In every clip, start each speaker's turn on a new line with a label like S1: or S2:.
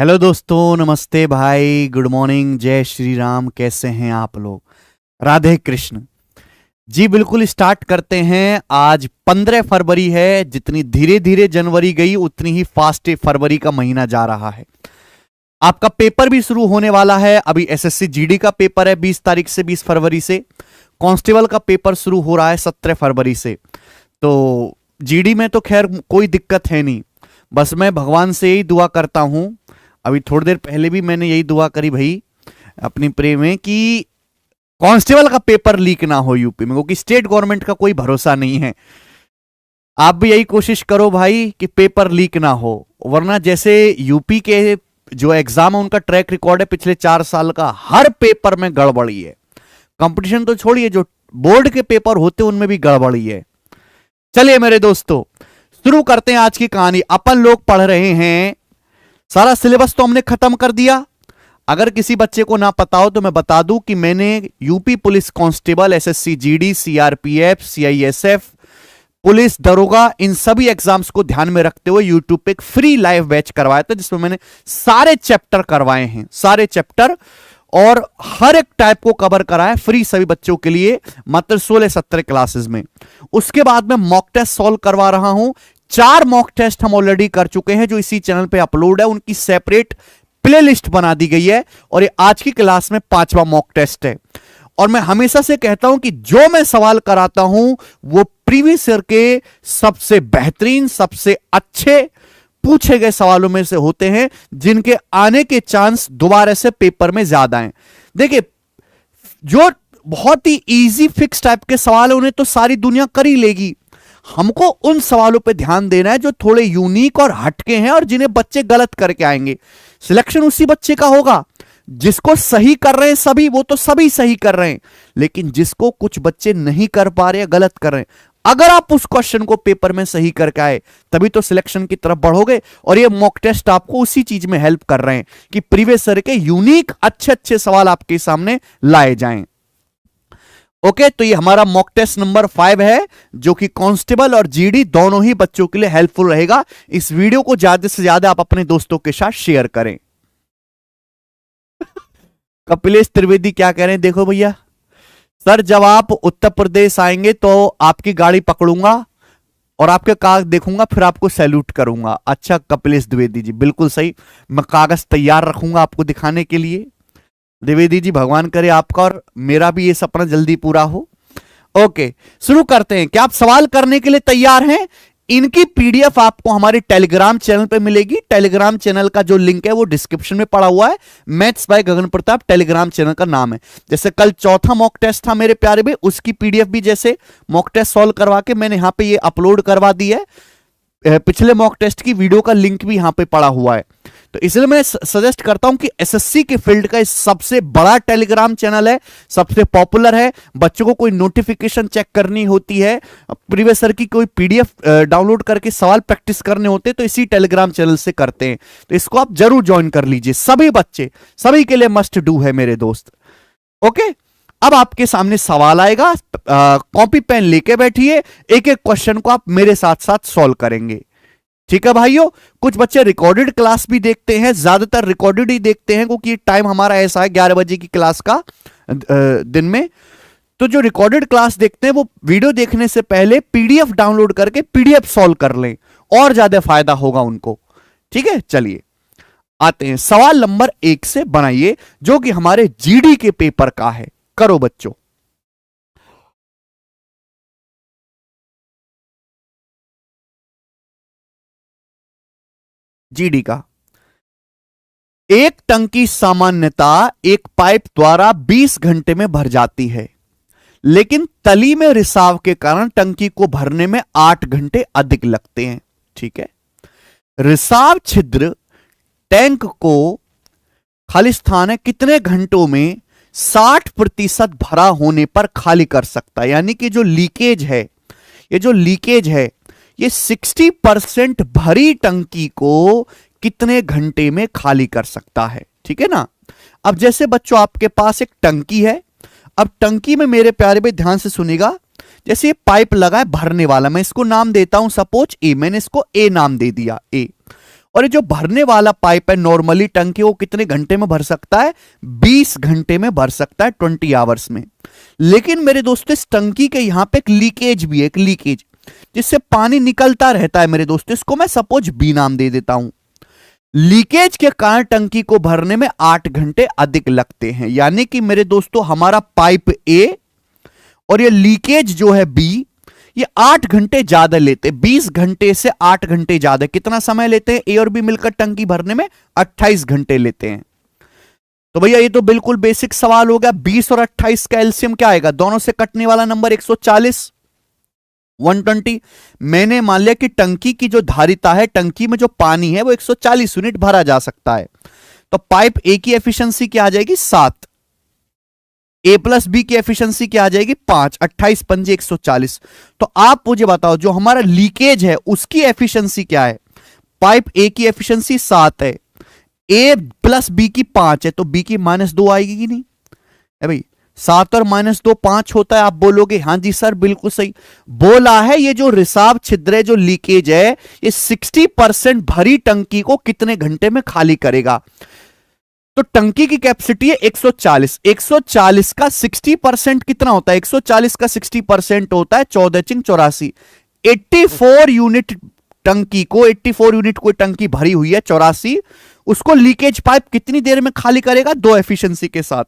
S1: Hello दोस्तों, नमस्ते भाई, गुड मॉर्निंग, जय श्री राम। कैसे हैं आप लोग? राधे कृष्ण जी। बिल्कुल स्टार्ट करते हैं। आज 15 फरवरी है। जितनी धीरे धीरे जनवरी गई उतनी ही फास्ट फरवरी का महीना जा रहा है। आपका पेपर भी शुरू होने वाला है। अभी एसएससी जीडी का पेपर है 20 तारीख से 20 फरवरी से। कांस्टेबल का पेपर शुरू हो रहा है 17 फरवरी से। तो जीडी में तो खैर कोई दिक्कत है नहीं। बस मैं भगवान से यही दुआ करता हूं। अभी थोड़ी देर पहले भी मैंने यही दुआ करी भाई अपनी प्रे में कि कांस्टेबल का पेपर लीक ना हो यूपी में, क्योंकि स्टेट गवर्नमेंट का कोई भरोसा नहीं है। आप भी यही कोशिश करो भाई कि पेपर लीक ना हो, वरना जैसे यूपी के जो एग्जाम है उनका ट्रैक रिकॉर्ड है पिछले 4 साल का, हर पेपर में गड़बड़ी है। कंपटीशन तो छोड़िए, जो बोर्ड के पेपर होते हैं उनमें भी गड़बड़ी है। चलिए मेरे दोस्तों, शुरू करते हैं आज की कहानी। अपन लोग पढ़ रहे हैं, सारा सिलेबस तो हमने खत्म कर दिया। अगर किसी बच्चे को ना पता हो तो मैं बता दूं कि मैंने UP police constable, SSC GD, CRPF, CISF, police दरोगा, इन सभी एग्जाम्स को ध्यान में रखते हुए यूट्यूब पे एक फ्री लाइव बैच करवाया था, जिसमें मैंने सारे चैप्टर करवाए हैं, सारे चैप्टर, और हर एक टाइप को कवर करा है फ्री सभी बच्चों के लिए, मात्र 16-17 क्लासेस में। उसके बाद मैं मॉक टेस्ट सॉल्व करवा रहा हूं। 4 मॉक टेस्ट हम ऑलरेडी कर चुके हैं जो इसी चैनल पे अपलोड है। उनकी सेपरेट प्लेलिस्ट बना दी गई है और ये आज की क्लास में 5वां मॉक टेस्ट है। और मैं हमेशा से कहता हूं कि जो मैं सवाल कराता हूं वो प्रीवियस ईयर के सबसे बेहतरीन, सबसे अच्छे पूछे गए सवालों में से होते हैं, जिनके आने के चांस दोबारा से पेपर में ज्यादा हैं। देखिए, जो बहुत ही इजी फिक्स टाइप के सवाल है उन्हें तो सारी दुनिया कर ही लेगी। हमको उन सवालों पे ध्यान देना है जो थोड़े यूनिक और हटके हैं और जिन्हें बच्चे गलत करके आएंगे। सिलेक्शन उसी बच्चे का होगा जिसको सही कर रहे हैं सभी, वो तो सभी सही कर रहे हैं, लेकिन जिसको कुछ बच्चे नहीं कर पा रहे, गलत कर रहे हैं, अगर आप उस क्वेश्चन को पेपर में सही करके आए तभी तो सिलेक्शन की तरफ बढ़ोगे। और ये मॉक टेस्ट आपको उसी चीज में हेल्प कर रहे हैं कि प्रीवियस ईयर के यूनिक अच्छे अच्छे सवाल आपके सामने लाए जाएं। ओके, तो ये हमारा मॉक टेस्ट नंबर 5 है, जो कि कांस्टेबल और जीडी दोनों ही बच्चों के लिए हेल्पफुल रहेगा। इस वीडियो को ज्यादा से ज्यादा आप अपने दोस्तों के साथ शेयर करें। कपिलेश त्रिवेदी क्या कह रहे हैं, देखो भैया, सर जब आप उत्तर प्रदेश आएंगे तो आपकी गाड़ी पकड़ूंगा और आपके कागज देखूंगा, फिर आपको सैल्यूट करूंगा। अच्छा कपिलेश द्विवेदी जी, बिल्कुल सही, मैं कागज तैयार रखूंगा आपको दिखाने के लिए। द्विवेदी जी, भगवान करे आपका और मेरा भी ये सपना जल्दी पूरा हो। ओके, शुरू करते हैं। क्या आप सवाल करने के लिए तैयार हैं? इनकी पीडीएफ आपको हमारे टेलीग्राम चैनल पे मिलेगी। टेलीग्राम चैनल का जो लिंक है वो डिस्क्रिप्शन में पड़ा हुआ है। Maths by Gagan Pratap Telegram channel का नाम है। जैसे कल चौथा मॉक टेस्ट था मेरे प्यारे भाई, उसकी पीडीएफ भी जैसे मॉक टेस्ट सॉल्व करवा के मैंने यहां पे ये अपलोड करवा दी है। पिछले मॉक टेस्ट की वीडियो का लिंक भी यहां पे पड़ा हुआ है। तो इसलिए मैं सजेस्ट करता हूं कि एसएससी के फील्ड का सबसे बड़ा टेलीग्राम चैनल है, सबसे पॉपुलर है। बच्चों को कोई नोटिफिकेशन चेक करनी होती है, प्रीवियस ईयर की कोई पीडीएफ डाउनलोड करके सवाल प्रैक्टिस करने होते हैं, तो इसी टेलीग्राम चैनल से करते हैं। तो इसको आप जरूर ज्वाइन कर लीजिए। सभी बच्चे, सभी के लिए मस्ट डू है मेरे दोस्त। ओके, अब आपके सामने सवाल आएगा, कॉपी पेन लेके बैठिए, एक एक क्वेश्चन को आप मेरे साथ साथ सॉल्व करेंगे। ठीक है भाइयों, कुछ बच्चे रिकॉर्डेड क्लास भी देखते हैं, ज्यादातर रिकॉर्डेड ही देखते हैं क्योंकि टाइम हमारा ऐसा है 11 बजे की क्लास का दिन में। तो जो रिकॉर्डेड क्लास देखते हैं वो वीडियो देखने से पहले पीडीएफ डाउनलोड करके पीडीएफ सॉल्व कर लें, और ज्यादा फायदा होगा उनको। ठीक है, चलिए आते हैं। सवाल नंबर 1 से बनाइए, जो कि हमारे जीडी के पेपर का है। करो बच्चों। जीडी का, एक टंकी सामान्यतः एक पाइप द्वारा 20 घंटे में भर जाती है, लेकिन तली में रिसाव के कारण टंकी को भरने में 8 घंटे अधिक लगते हैं। ठीक है, रिसाव छिद्र टैंक को, खाली स्थान है, कितने घंटों में 60% भरा होने पर खाली कर सकता है? यानी कि जो लीकेज है, ये जो लीकेज है, ये 60% भरी टंकी को कितने घंटे में खाली कर सकता है? ठीक है ना। अब जैसे बच्चों आपके पास एक टंकी है, अब टंकी में मेरे प्यारे भाई ध्यान से सुनिएगा, जैसे ये पाइप लगा है भरने वाला, मैं इसको नाम देता हूं सपोज ए, मैंने इसको ए नाम दे दिया ए, और ये जो भरने वाला पाइप है नॉर्मली टंकी, वो कितने घंटे में भर सकता है? 20 घंटे में भर सकता है, 20 आवर्स में। लेकिन मेरे दोस्तों इस टंकी के यहां पे एक लीकेज भी है, एक लीकेज जिससे पानी निकलता रहता है मेरे दोस्तों। इसको मैं सपोज बी नाम दे देता हूं। लीकेज के कारण टंकी को भरने में 8 घंटे अधिक लगते हैं। यानी कि मेरे दोस्तों हमारा पाइप ए और ये लीकेज जो है बी, ये 8 घंटे ज्यादा लेते, 20 घंटे से 8 घंटे ज्यादा। कितना समय लेते हैं? ए और बी मिलकर टंकी भरने में 28 घंटे लेते हैं। तो भैया ये तो बिल्कुल बेसिक सवाल हो गया। 20 और 28 का एलसीएम क्या आएगा? दोनों से कटने वाला नंबर 140, 120। मैंने मान लिया कि टंकी की जो धारिता है, टंकी में जो पानी है वो 140 यूनिट भरा जा सकता है। तो पाइप ए की एफिशिएंसी क्या आ जाएगी? 7। ए प्लस बी की एफिशिएंसी क्या आ जाएगी? 5। 28 पंजे 140। तो आप मुझे बताओ जो हमारा लीकेज है उसकी एफिशिएंसी क्या है? पाइप ए की एफिशिएंसी 7 है, ए प्लस बी की 5 है, तो बी की -2 आएगी कि नहीं? है भाई, 7 और -2 5 होता है। आप बोलोगे हां जी सर बिल्कुल सही बोला है। ये जो रिसाव छिद्र है, जो लीकेज है, ये 60% भरी टंकी को कितने घंटे में खाली करेगा? तो टंकी की कैपेसिटी है 140। 140 का 60% कितना होता है? 140 का 60% होता है 14 चिंग 84। 84 यूनिट टंकी को, 84 यूनिट को टंकी भरी हुई है 84, उसको लीकेज पाइप कितनी देर में खाली करेगा? 2 एफिशिएंसी के साथ।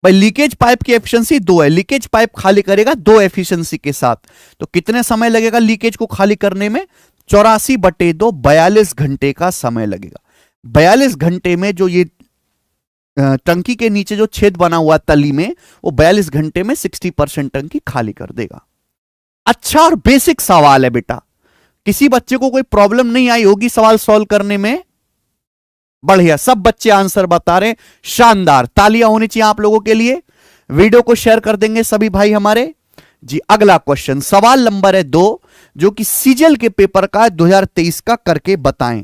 S1: भाई लीकेज पाइप की एफिशिएंसी 2 है, लीकेज पाइप खाली करेगा 2 एफिशिएंसी के साथ। तो कितने समय लगेगा लीकेज को खाली करने में? 84/2, 42 घंटे का समय लगेगा। 42 घंटे में जो ये टंकी के नीचे जो छेद बना हुआ तली में, वो 42 घंटे में 60% टंकी खाली कर देगा। अच्छा और बेसिक सवाल है बेटा, किसी बच्चे को कोई प्रॉब्लम नहीं आई होगी सवाल सॉल्व करने में? बढ़िया, सब बच्चे आंसर बता रहे हैं, शानदार, तालियां होनी चाहिए आप लोगों के लिए। वीडियो को शेयर कर देंगे सभी भाई हमारे जी। अगला क्वेश्चन, सवाल नंबर है 2, जो कि सीजीएल के पेपर का 2023 का, करके बताएं।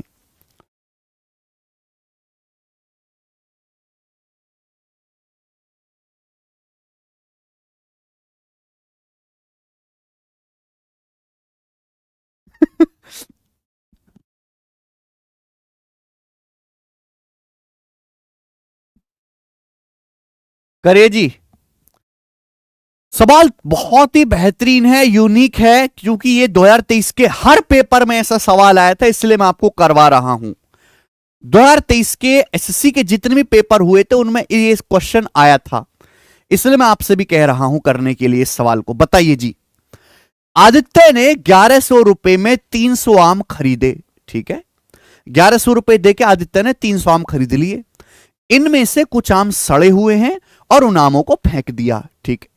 S1: करिए जी। सवाल बहुत ही बेहतरीन है, यूनिक है, क्योंकि ये 2023 के हर पेपर में ऐसा सवाल आया था, इसलिए मैं आपको करवा रहा हूं। 2023 के एसएससी के जितने भी पेपर हुए थे उनमें ये क्वेश्चन आया था, इसलिए मैं आपसे भी कह रहा हूं करने के लिए इस सवाल को। बताइए जी। आदित्य ने 1100 रुपए में 300 आम खरीदे। ठीक है, 1100 रुपए देके आदित्य ने 300 आम खरीद लिए। इनमें से कुछ आम सड़े हुए हैं और उन आमों को फेंक दिया। ठीक है,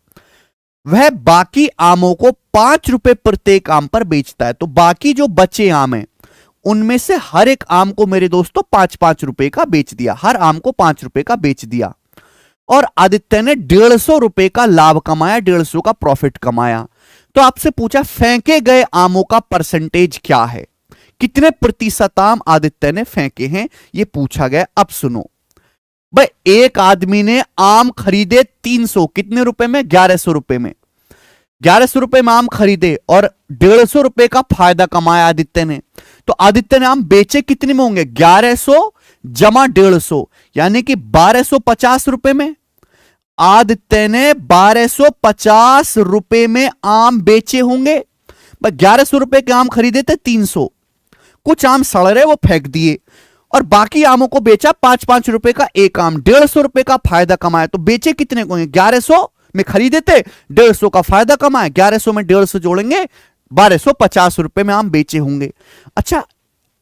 S1: वह बाकी आमों को 5 रुपए प्रत्येक आम पर बेचता है। तो बाकी जो बचे आम हैं उनमें से हर एक आम को मेरे दोस्तों 5-5 रुपए का बेच दिया, हर आम को 5 रुपए का बेच दिया। और आदित्य ने 150 रुपए का लाभ कमाया, 150 का प्रॉफिट कमाया। तो आपसे पूछा फेंके गए आमों का परसेंटेज क्या है, कितने प्रतिशत आम आदित्य ने फेंके हैं, यह पूछा गया। अब सुनो भाई, एक आदमी ने आम खरीदे 300, कितने रुपए में? 1100 रुपए में। 1100 रुपए में आम खरीदे और 150 रुपए का फायदा कमाया आदित्य ने। तो आदित्य ने आम बेचे कितने में होंगे? 1100 जमा 150, यानी कि 1250 रुपए में। आदित्य ने 1250 रुपए में आम बेचे होंगे। 1100 रुपए के आम खरीदे थे 300, कुछ आम सड़ रहे वो फेंक दिए, और बाकी आमों को बेचा 5-5 रुपए का एक आम, 150 रुपए का फायदा कमाया। तो बेचे कितने को? 1100 में खरीदे थे, 150 का फायदा कमाया, 1100 में 150 जोड़ेंगे 1250 रुपए में आम बेचे होंगे। अच्छा,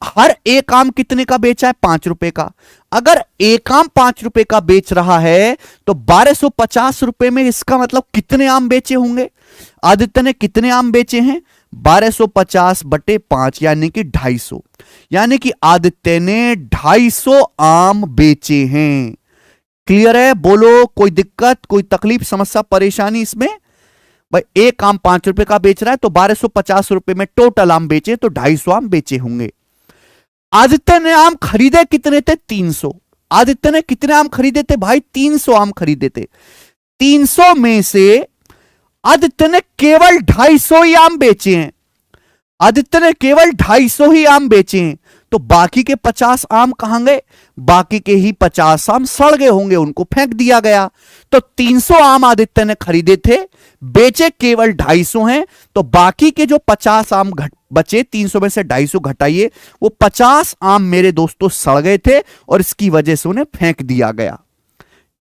S1: हर एक आम कितने का बेचा है? 5 रुपए का। अगर एक आम 5 रुपए का बेच रहा है तो 1250 रुपए में इसका मतलब कितने आम बेचे होंगे? आदित्य ने कितने आम बेचे हैं? 1250/5 यानी कि 250, यानी कि आदित्य ने 250 आम बेचे हैं। क्लियर है? बोलो, कोई दिक्कत, कोई तकलीफ, समस्या, परेशानी इसमें? भाई एक आम 5 रुपए का बेच रहा है तो 1250 रुपए में टोटल आम बेचे तो 250 आम बेचे होंगे। आदित्य ने आम खरीदे कितने थे? 300। आदित्य ने कितने आम खरीदे थे भाई? 300 आम खरीदे थे। 300 में से आदित्य ने केवल 250 ही आम बेचे हैं। आदित्य ने केवल 250 ही आम बेचे हैं। तो बाकी के 50 आम कहां गए? बाकी के ही 50 आम सड़ गए होंगे, उनको फेंक दिया गया। तो 300 आम आदित्य ने खरीदे थे, बेचे केवल 250 हैं, तो बाकी के जो 50 आम बचे, 300 में से 250 घटाइए, वो 50 आम मेरे दोस्तों सड़ गए थे और इसकी वजह से उन्हें फेंक दिया गया।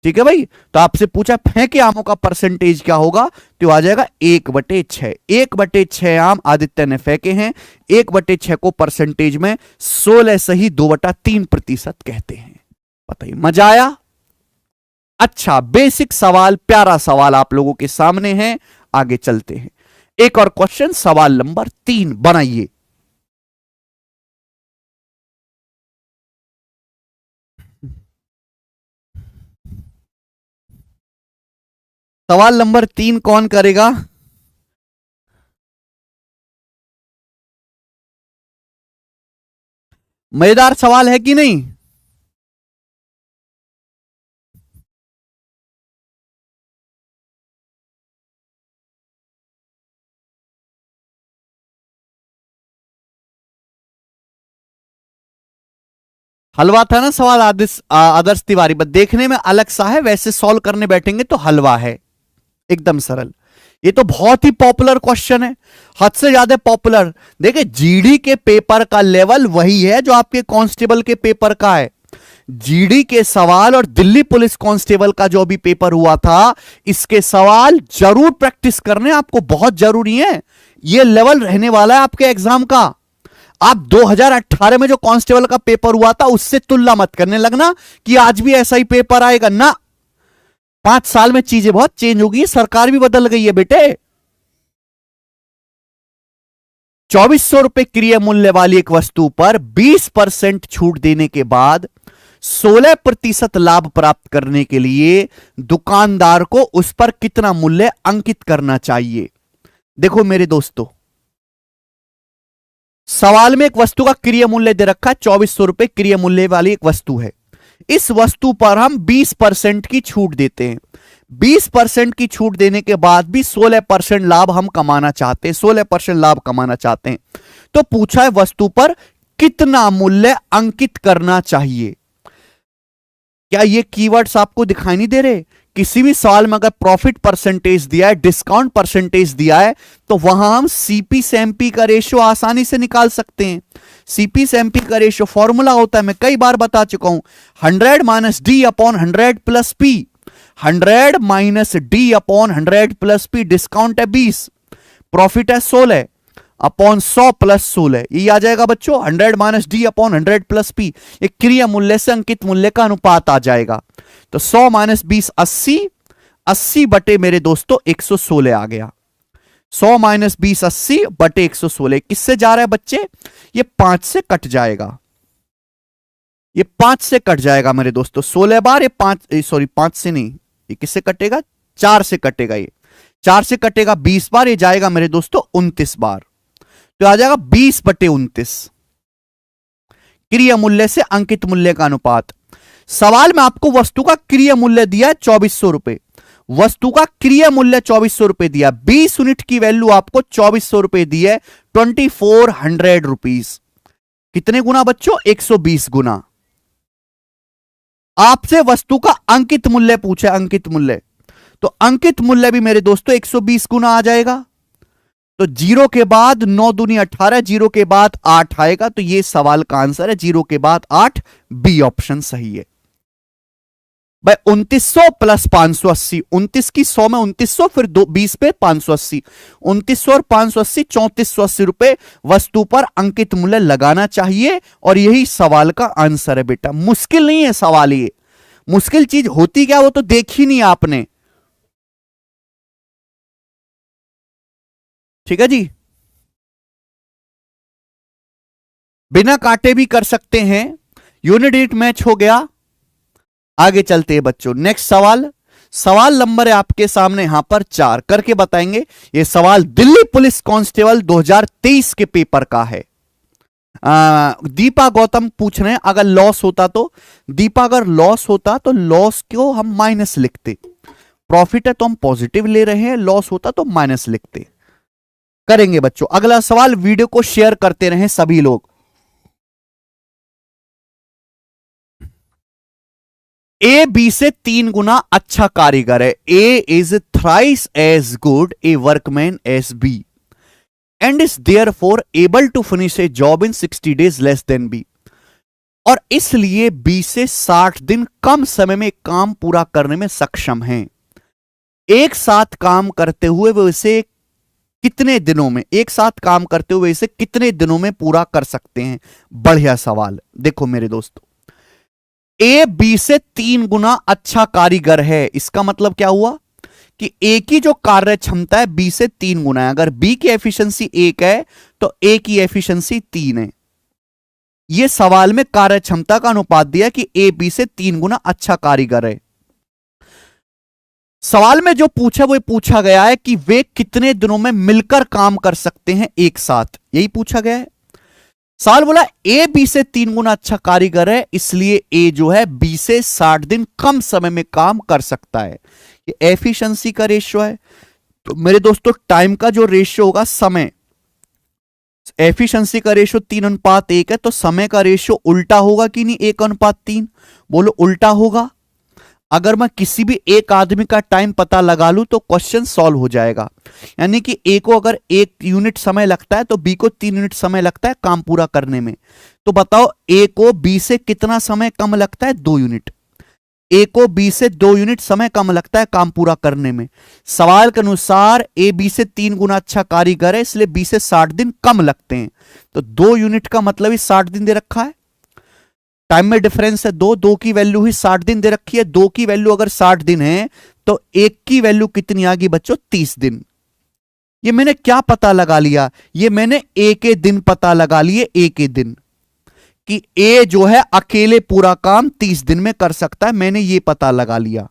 S1: ठीक है भाई, तो आपसे पूछा फेंके आमों का परसेंटेज क्या होगा, तो आ जाएगा 1/6। 1/6 आम आदित्य ने फेंके हैं, 1/6 को परसेंटेज में 16 सही 2/3% कहते हैं। बताइए, मजा आया? अच्छा, बेसिक सवाल, प्यारा सवाल आप लोगों के सामने है। आगे चलते हैं, एक और क्वेश्चन, सवाल नंबर 3 बनाइए। सवाल नंबर 3 कौन करेगा? मजेदार सवाल है कि नहीं? हलवा था ना सवाल आदर्श तिवारी, बस देखने में अलग सा है, वैसे सॉल्व करने बैठेंगे तो हलवा है, एकदम सरल। ये तो बहुत ही पॉपुलर क्वेश्चन है, हद से ज्यादा पॉपुलर। देखिए, जीडी के पेपर का लेवल वही है जो आपके कांस्टेबल के पेपर का है। जीडी के सवाल और दिल्ली पुलिस कांस्टेबल का जो भी पेपर हुआ था, इसके सवाल जरूर प्रैक्टिस करने आपको बहुत जरूरी है। ये लेवल रहने वाला है आपके एग्जाम का। आप 2018 में जो कांस्टेबल का पेपर हुआ था उससे तुलना मत करने लगना कि आज भी ऐसा ही पेपर आएगा ना। 5 साल में चीजें बहुत चेंज हो गई, सरकार भी बदल गई है बेटे। 2400 रुपए क्रिय मूल्य वाली एक वस्तु पर 20% छूट देने के बाद 16% लाभ प्राप्त करने के लिए दुकानदार को उस पर कितना मूल्य अंकित करना चाहिए? देखो मेरे दोस्तों, सवाल में एक वस्तु का क्रिय मूल्य दे रखा है, 2400 रुपए क्रिय मूल्य वाली एक वस्तु है। इस वस्तु पर हम 20% की छूट देते हैं। 20% की छूट देने के बाद भी 16% लाभ हम कमाना चाहते हैं, 16% लाभ कमाना चाहते हैं। तो पूछा है वस्तु पर कितना मूल्य अंकित करना चाहिए। क्या ये कीवर्ड्स आपको दिखाई नहीं दे रहे? किसी भी सवाल में अगर प्रॉफिट परसेंटेज दिया है, डिस्काउंट परसेंटेज दिया है, तो वहां हम सीपी से एमपी का रेशियो आसानी से निकाल सकते हैं। सीपी से एमपी का रेशियो फॉर्मूला होता है, मैं कई बार बता चुका हूं, 100 minus D upon 100 plus P. 100 minus D upon 100 plus P, discount है 20, प्रॉफिट है 16 अपॉन 100 प्लस 16, ये आ जाएगा बच्चों 100 minus D upon 100 plus P. ये क्रिय मूल्य से अंकित मूल्य का अनुपात आ जाएगा। तो 100 माइनस 20 80, 80 बटे मेरे दोस्तों 116 आ गया। 100 माइनस 20 80 बटे 116 किससे जा रहा है बच्चे? ये 5 से कट जाएगा, ये 5 से कट जाएगा मेरे दोस्तों। 16 बार ये 5, सॉरी 5 से नहीं, ये किससे कटेगा? 4 से कटेगा। ये 4 से कटेगा 20 बार, ये जाएगा मेरे दोस्तों 29 बार, तो आ जाएगा 20 बटे 29 क्रिय मूल्य से अंकित मूल्य का अनुपात। सवाल में आपको वस्तु का क्रिय मूल्य दिया है 2400 रुपए, वस्तु का क्रिय मूल्य 2400 रुपए दिया, 20 यूनिट की वैल्यू आपको 2400 रुपए दी है, 2400 रुपीज। कितने गुना बच्चों? 120 गुना। आपसे वस्तु का अंकित मूल्य पूछा, अंकित मूल्य, तो अंकित मूल्य भी मेरे दोस्तों 120 गुना आ जाएगा। तो 0 के बाद 9 दूनी 18, 0 के बाद 8 आएगा, तो ये सवाल का आंसर है 0 के बाद 8, बी ऑप्शन सही है भाई। 2900 प्लस 580, 29 की 100 में 2900, फिर 20 पे 580, 2900 और 580 3480 रुपए वस्तु पर अंकित मूल्य लगाना चाहिए, और यही सवाल का आंसर है बेटा। मुश्किल नहीं है सवाल, ये मुश्किल चीज होती क्या वो तो देखी नहीं आपने। ठीक है जी, बिना काटे भी कर सकते हैं। यूनिट 8 मैच हो गया। आगे चलते हैं बच्चों, नेक्स्ट सवाल, सवाल नंबर है आपके सामने यहां पर 4, करके बताएंगे। यह सवाल दिल्ली पुलिस कांस्टेबल 2023 के पेपर का है। दीपा गौतम पूछ रहे हैं, अगर लॉस होता तो? दीपा, अगर लॉस होता तो लॉस को हम माइनस लिखते, प्रॉफिट है तो हम पॉजिटिव ले रहे हैं, लॉस होता तो माइनस लिखते। करेंगे बच्चों। अगला सवाल, वीडियो को शेयर करते रहें सभी लोग। ए बी से 3 गुना अच्छा कारीगर है। A is thrice as good a workman as B and is therefore able to finish a job in 60 days less than B. और इसलिए बी से 60 दिन कम समय में काम पूरा करने में सक्षम हैं। एक साथ काम करते हुए वो इसे कितने दिनों में, एक साथ काम करते हुए इसे कितने दिनों में पूरा कर सकते हैं? बढ़िया सवाल। देखो मेरे दोस्तों, ए बी से 3 गुना अच्छा कारीगर है, इसका मतलब क्या हुआ कि ए की जो कार्य क्षमता है बी से 3 गुना है। अगर बी की एफिशिएंसी 1 है तो ए की एफिशिएंसी 3 है। यह सवाल में कार्य क्षमता का अनुपात दिया कि ए बी से 3 गुना अच्छा कारीगर है। सवाल में जो पूछा वो पूछा गया है कि वे कितने दिनों में मिलकर काम कर सकते हैं एक साथ, यही पूछा गया है। सवाल बोला ए बी से 3 गुना अच्छा कारीगर है, इसलिए ए जो है बी से 60 दिन कम समय में काम कर सकता है। ये एफिशिएंसी का रेशियो है। तो मेरे दोस्तों, टाइम का जो रेशियो होगा समय, एफिशिएंसी का रेशियो 3:1 है, तो समय का रेशियो उल्टा होगा कि नहीं? 1:3। बोलो उल्टा होगा। अगर मैं किसी भी एक आदमी का टाइम पता लगा लूं तो क्वेश्चन सॉल्व हो जाएगा। यानी कि ए को अगर 1 यूनिट समय लगता है तो बी को 3 यूनिट समय लगता है काम पूरा करने में। तो बताओ ए को बी से कितना समय कम लगता है? 2 यूनिट। ए को बी से 2 यूनिट समय कम लगता है काम पूरा करने में। सवाल के अनुसार ए बी से 3 गुना अच्छा कारीगर है, इसलिए बी से 60 दिन कम लगते हैं। तो 2 यूनिट का मतलब ही 60 दिन दे रखा है। टाइम में डिफरेंस है 2, 2 की वैल्यू ही 60 दिन दे रखी है। 2 की वैल्यू अगर 60 दिन है तो 1 की वैल्यू कितनी आ गई बच्चों? 30 दिन। ये मैंने क्या पता लगा लिया? ये मैंने ए के दिन पता लगा लिए। ए के दिन कि ए जो है अकेले पूरा काम 30 दिन में कर सकता है, मैंने ये पता लगा लिया।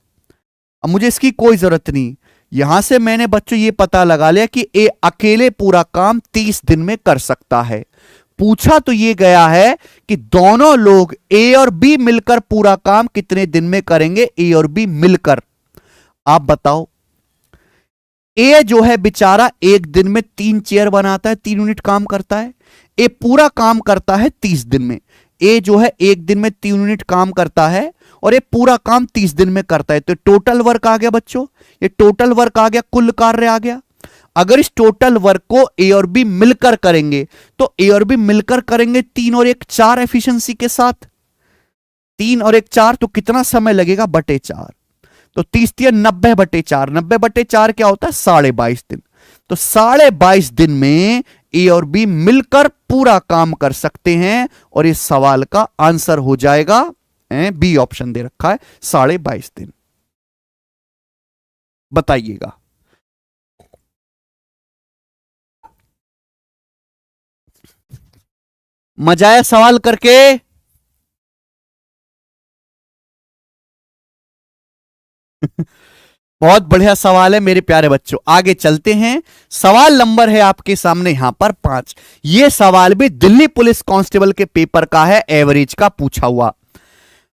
S1: अब मुझे इसकी कोई जरूरत नहीं। यहां से मैंने बच्चों ये पता लगा लिया कि ए अकेले पूरा काम 30 दिन में कर सकता है। पूछा तो ये गया है कि दोनों लोग ए और बी मिलकर पूरा काम कितने दिन में करेंगे? ए और बी मिलकर। आप बताओ। ए जो है बेचारा एक दिन में 3 चेयर बनाता है, 3 यूनिट काम करता है। ए पूरा काम करता है 30 दिन में। ए जो है एक दिन में 3 यूनिट काम करता है और ये पूरा काम 30 दिन में करता है। तो टोटल वर्क आ गया बच्चों, ये टोटल वर्क आ गया, कुल कार्य आ गया। अगर इस टोटल वर्क को ए और बी मिलकर करेंगे तो ए और बी मिलकर करेंगे 3 और 1 4 एफिशिएंसी के साथ। 3 और 1 4 तो कितना समय लगेगा? बटे 4। तो 30 3 90/4। 90/4 क्या होता है? 22.5 दिन। तो 22.5 दिन में ए और बी मिलकर पूरा काम कर सकते हैं और इस सवाल का आंसर हो जाएगा बी ऑप्शन दे रखा है 22.5 दिन। बताइएगा। मजा आया सवाल करके? बहुत बढ़िया सवाल है मेरे प्यारे बच्चों। आगे चलते हैं। सवाल नंबर है आपके सामने यहां पर 5। यह सवाल भी दिल्ली पुलिस कांस्टेबल के पेपर का है, एवरेज का पूछा हुआ।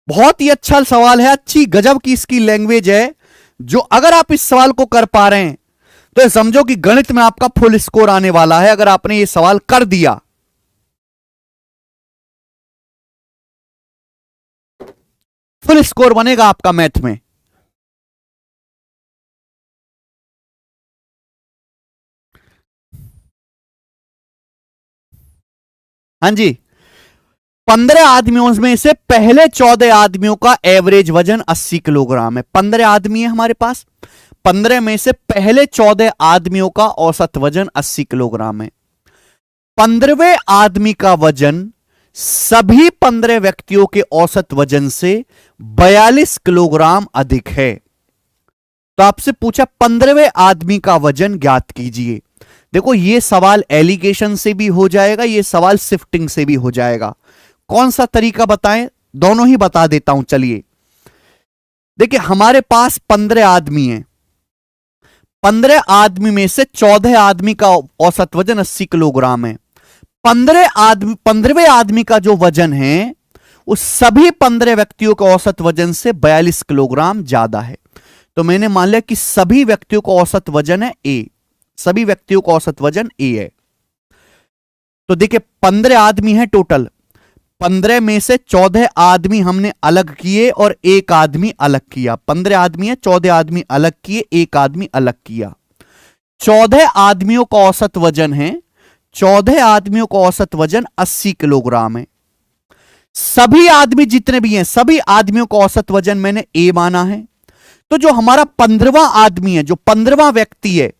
S1: बहुत ही अच्छा सवाल है, अच्छी गजब की इसकी लैंग्वेज है। जो अगर आप इस सवाल को कर पा रहे हैं तो समझो कि गणित में आपका फुल स्कोर आने वाला है। अगर आपने यह सवाल कर दिया, फुल स्कोर बनेगा आपका मैथ में। हां जी। 15 आदमियों में से पहले 14 आदमियों का एवरेज वजन 80 किलोग्राम है। 15 आदमी है हमारे पास। 15 में से पहले 14 आदमियों का औसत वजन 80 किलोग्राम है। 15वें आदमी का वजन सभी 15 व्यक्तियों के औसत वजन से 42 किलोग्राम अधिक है। तो आपसे पूछा 15वें आदमी का वजन ज्ञात कीजिए। देखो ये सवाल एलिगेशन से भी हो जाएगा, ये सवाल शिफ्टिंग से भी हो जाएगा। कौन सा तरीका बताएं? दोनों ही बता देता हूं। चलिए देखिए, हमारे पास 15 आदमी हैं। 15 आदमी में से 14 आदमी का औसत वजन 80 किलोग्राम है। 15वें आदमी का जो वजन है वो सभी 15 व्यक्तियों के औसत वजन से 42 किलोग्राम ज्यादा है। तो मैंने मान लिया कि सभी व्यक्तियों का औसत वजन है ए। सभी व्यक्तियों का औसत वजन ए है। तो देखिए 15 आदमी है टोटल। 15 में से 14 आदमी हमने अलग किए और एक आदमी अलग किया। 15 आदमी है, 14 आदमी अलग किए, एक आदमी अलग किया। 14 आदमियों का औसत वजन है, 14 आदमियों का औसत वजन 80 किलोग्राम है। सभी आदमी जितने भी हैं, सभी आदमियों का औसत वजन मैंने ए माना है। तो जो हमारा 15वां आदमी है, जो 15वां व्यक्ति है,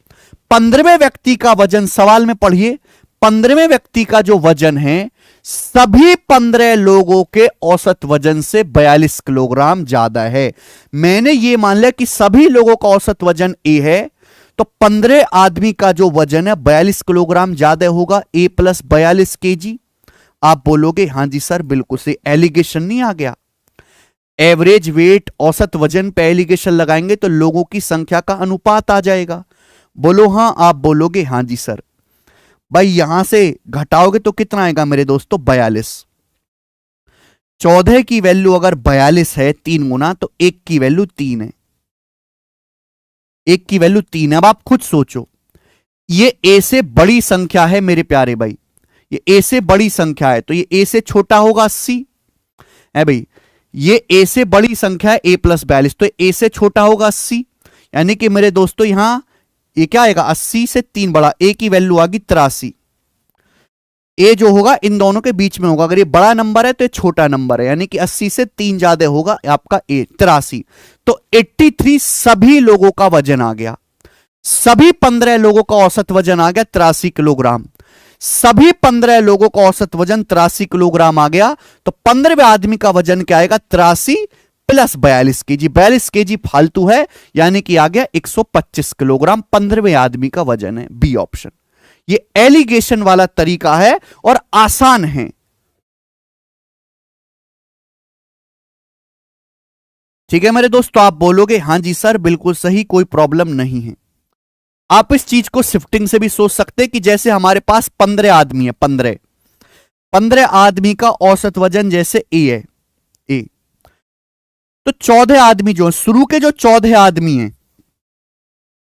S1: 15वें व्यक्ति का वजन सवाल में पढ़िए, 15वें व्यक्ति का जो वजन है सभी 15 लोगों के औसत वजन से 42 किलोग्राम ज्यादा है। मैंने ये मान लिया कि सभी लोगों का औसत वजन ए है, तो 15 आदमी का जो वजन है 42 किलोग्राम ज्यादा होगा, ए प्लस 42 केजी। आप बोलोगे हां जी सर बिल्कुल से, एलिगेशन नहीं आ गया। एवरेज वेट औसत वजन पे एलिगेशन लगाएंगे तो लोगों की संख्या का अनुपात आ जाएगा। बोलो हां, आप बोलोगे हां जी सर। भाई यहां से घटाओगे तो कितना आएगा मेरे दोस्तों, 42। 14 की वैल्यू अगर 42 है 3 गुना, तो 1 की वैल्यू 3 है, 1 की वैल्यू 3 है। अब आप खुद सोचो, ये ए से बड़ी संख्या है मेरे प्यारे भाई, ये ए से बड़ी संख्या है, तो ये ए से छोटा होगा 80 है भाई। ये ए से बड़ी संख्या है, ए प्लस 42, तो ए से छोटा होगा 80, यानी कि मेरे दोस्तों यहां ये क्या आएगा, 80 से 3 बड़ा, ए की वैल्यू आ गई 83। ए जो होगा इन दोनों के बीच में होगा, अगर ये बड़ा नंबर है तो ये छोटा नंबर है, यानी कि 80 से 3 ज्यादा होगा आपका ए, 83। तो 83 सभी लोगों का वजन आ गया, सभी 15 लोगों का औसत वजन आ गया 83 किलोग्राम। सभी 15 लोगों का औसत वजन 83 किलोग्राम आ गया, तो 15वें आदमी का वजन क्या आएगा, 83 प्लस 42 केजी। 42 केजी फालतू है, यानी कि आ गया 125 किलोग्राम 15वें आदमी का वजन है, बी ऑप्शन। ये एलिगेशन वाला तरीका है और आसान है। ठीक है मेरे दोस्तों, आप बोलोगे हां जी सर बिल्कुल सही, कोई प्रॉब्लम नहीं है। आप इस चीज को शिफ्टिंग से भी सोच सकते हैं कि जैसे हमारे पास 15 आदमी है, 15 आदमी का औसत वजन जैसे ए है, ए, तो 14 आदमी जो शुरू के जो 14 आदमी हैं,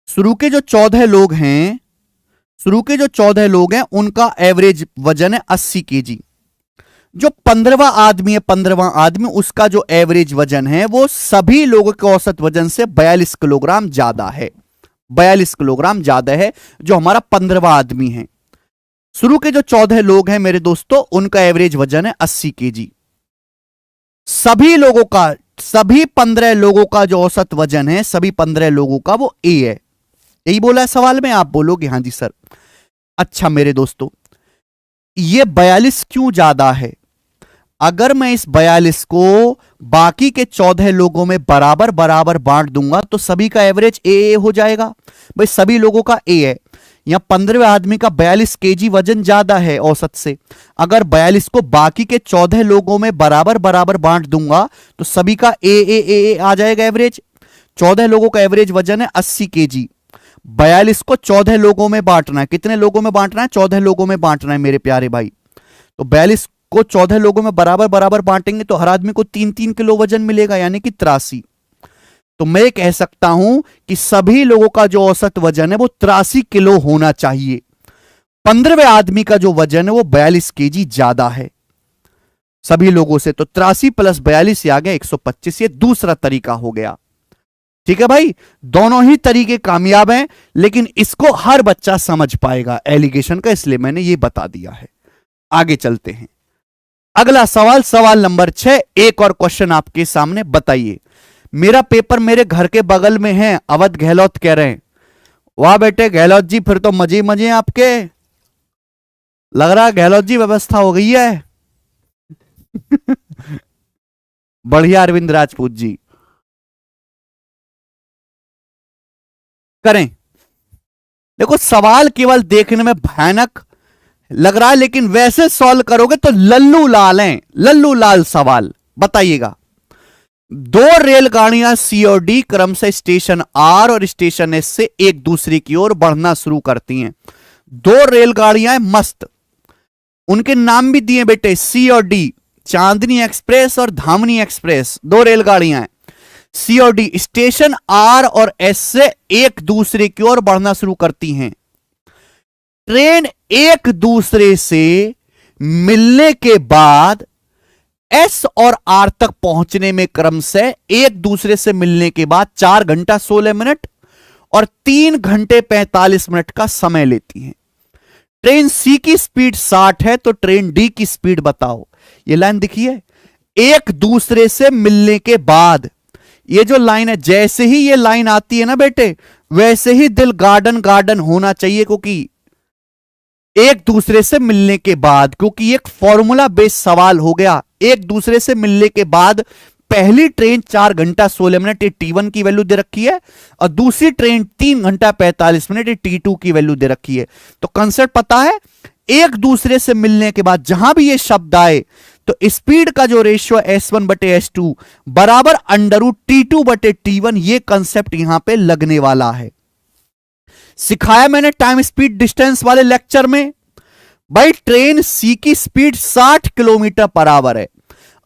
S1: शुरू के जो 14 लोग हैं, शुरू के जो 14 लोग हैं उनका एवरेज वजन है 80 केजी। जो 15वां आदमी है, 15वां आदमी, उसका जो एवरेज वजन है वो सभी लोगों के औसत वजन से 42 किलोग्राम ज्यादा है, 42 किलोग्राम ज्यादा है जो हमारा 15वां आदमी है। शुरू के जो 14 लोग हैं मेरे दोस्तों, उनका एवरेज वजन है 80 केजी। सभी लोगों का, सभी 15 लोगों का जो औसत वजन है, सभी 15 लोगों का वो ए है। यही बोला है सवाल में, आप बोलोगे हां जी सर। अच्छा मेरे दोस्तों, ये 42 क्यों ज्यादा है? अगर मैं इस 42 को बाकी के 14 लोगों में बराबर बराबर बांट दूंगा तो सभी का एवरेज ए हो जाएगा। भाई सभी लोगों का ए है, यहां 15वें आदमी का 42 केजी वजन ज्यादा है औसत से। अगर 42 को बाकी के 14 लोगों में बराबर बराबर बांट दूंगा तो सभी का ए आ जाएगा एवरेज। 14 लोगों का एवरेज वजन है 80 केजी। 42 को 14 लोगों में बांटना है, कितने लोगों में बांटना है, 14 लोगों में बांटना है मेरे प्यारे भाई। तो 42 को 14 लोगों में बराबर बराबर बांटेंगे तो हर आदमी को 3-3 किलो वजन मिलेगा, यानी कि 83। तो मैं कह सकता हूं कि सभी लोगों का जो औसत वजन है वो 83 किलो होना चाहिए। 15वें आदमी का जो वजन है वो 42 केजी ज्यादा है सभी लोगों से, तो 83 प्लस 42 आ गया 125। ये दूसरा तरीका हो गया। ठीक है भाई, दोनों ही तरीके कामयाब हैं, लेकिन इसको हर बच्चा समझ पाएगा एलिगेशन का, इसलिए मैंने ये बता दिया है। आगे चलते हैं, अगला सवाल, सवाल नंबर 6। एक और क्वेश्चन आपके सामने, बताइए। मेरा पेपर मेरे घर के बगल में है, अवध गहलोत कह रहे हैं। वाह बेटे गहलोत जी, फिर तो मजे मजे आपके, लग रहा है गहलोत जी व्यवस्था हो गई है। बढ़िया अरविंद राजपूत जी, करें। देखो सवाल केवल देखने में भयानक लग रहा है, लेकिन वैसे सॉल्व करोगे तो लल्लू लाल हैं, लल्लू लाल सवाल। बताइएगा, 2 रेलगाड़ियां सी और डी क्रम से स्टेशन आर और स्टेशन एस से एक दूसरे की ओर बढ़ना शुरू करती हैं। 2 रेलगाड़ियां मस्त, उनके नाम भी दिए बेटे, सी और डी, चांदनी एक्सप्रेस और धामनी एक्सप्रेस, 2 रेलगाड़ियां हैं। सी और डी स्टेशन आर और एस से एक दूसरे की ओर बढ़ना शुरू करती हैं। ट्रेन एक दूसरे से मिलने के बाद एस और आर तक पहुंचने में क्रमशः एक दूसरे से मिलने के बाद 4 घंटा 16 मिनट और 3 घंटे 45 मिनट का समय लेती हैं। ट्रेन सी की स्पीड 60 है तो ट्रेन डी की स्पीड बताओ। ये लाइन दिखिए, एक दूसरे से मिलने के बाद, ये जो लाइन है, जैसे ही ये लाइन आती है ना बेटे, वैसे ही दिल गार्डन गार्डन होना चाहिए, क्योंकि एक दूसरे से मिलने के बाद, क्योंकि एक फॉर्मूला बेस्ड सवाल हो गया। एक दूसरे से मिलने के बाद पहली ट्रेन 4 घंटा 16 मिनट, ये T1 की वैल्यू दे रखी है, और दूसरी ट्रेन 3 घंटा 45 मिनट, ये T2 की वैल्यू दे रखी है। तो कंसेप्ट पता है, एक दूसरे से मिलने के बाद जहां भी ये शब्द आए तो स्पीड का जो रेशियो S1 बटे S2 बराबर अंडररूट T2 बटे T1, ये कंसेप्ट यहां पे लगने वाला है। सिखाया मैंने टाइम स्पीड डिस्टेंस वाले लेक्चर में। भाई ट्रेन सी की स्पीड 60 किलोमीटर पर आवर है,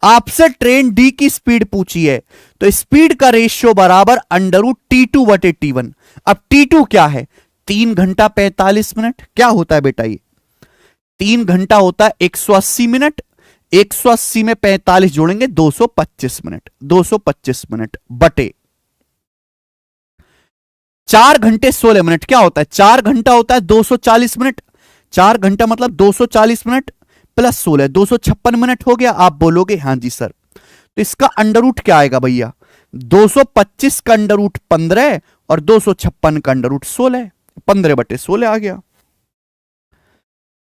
S1: आपसे ट्रेन डी की स्पीड पूछी है, तो स्पीड का रेशियो बराबर अंडररूट T2 बटे T1। अब T2 क्या है? 3 घंटा 45 मिनट। क्या होता है बेटा? ये 3 घंटा होता है 180 मिनट, 180 में 45 जोड़ेंगे 225 मिनट, 225 मिनट बटे 4 घंटे 16 मिनट। क्या होता है? 4 घंटा होता है 240 मिनट, 4 घंटा मतलब 240 मिनट प्लस 16, 256 मिनट हो गया। आप बोलोगे हाँ जी सर, तो इसका अंडररूट क्या आएगा भैया? 225 का अंडररूट 15 और 256 का अंडररूट 16, 15 बटे 16 आ गया।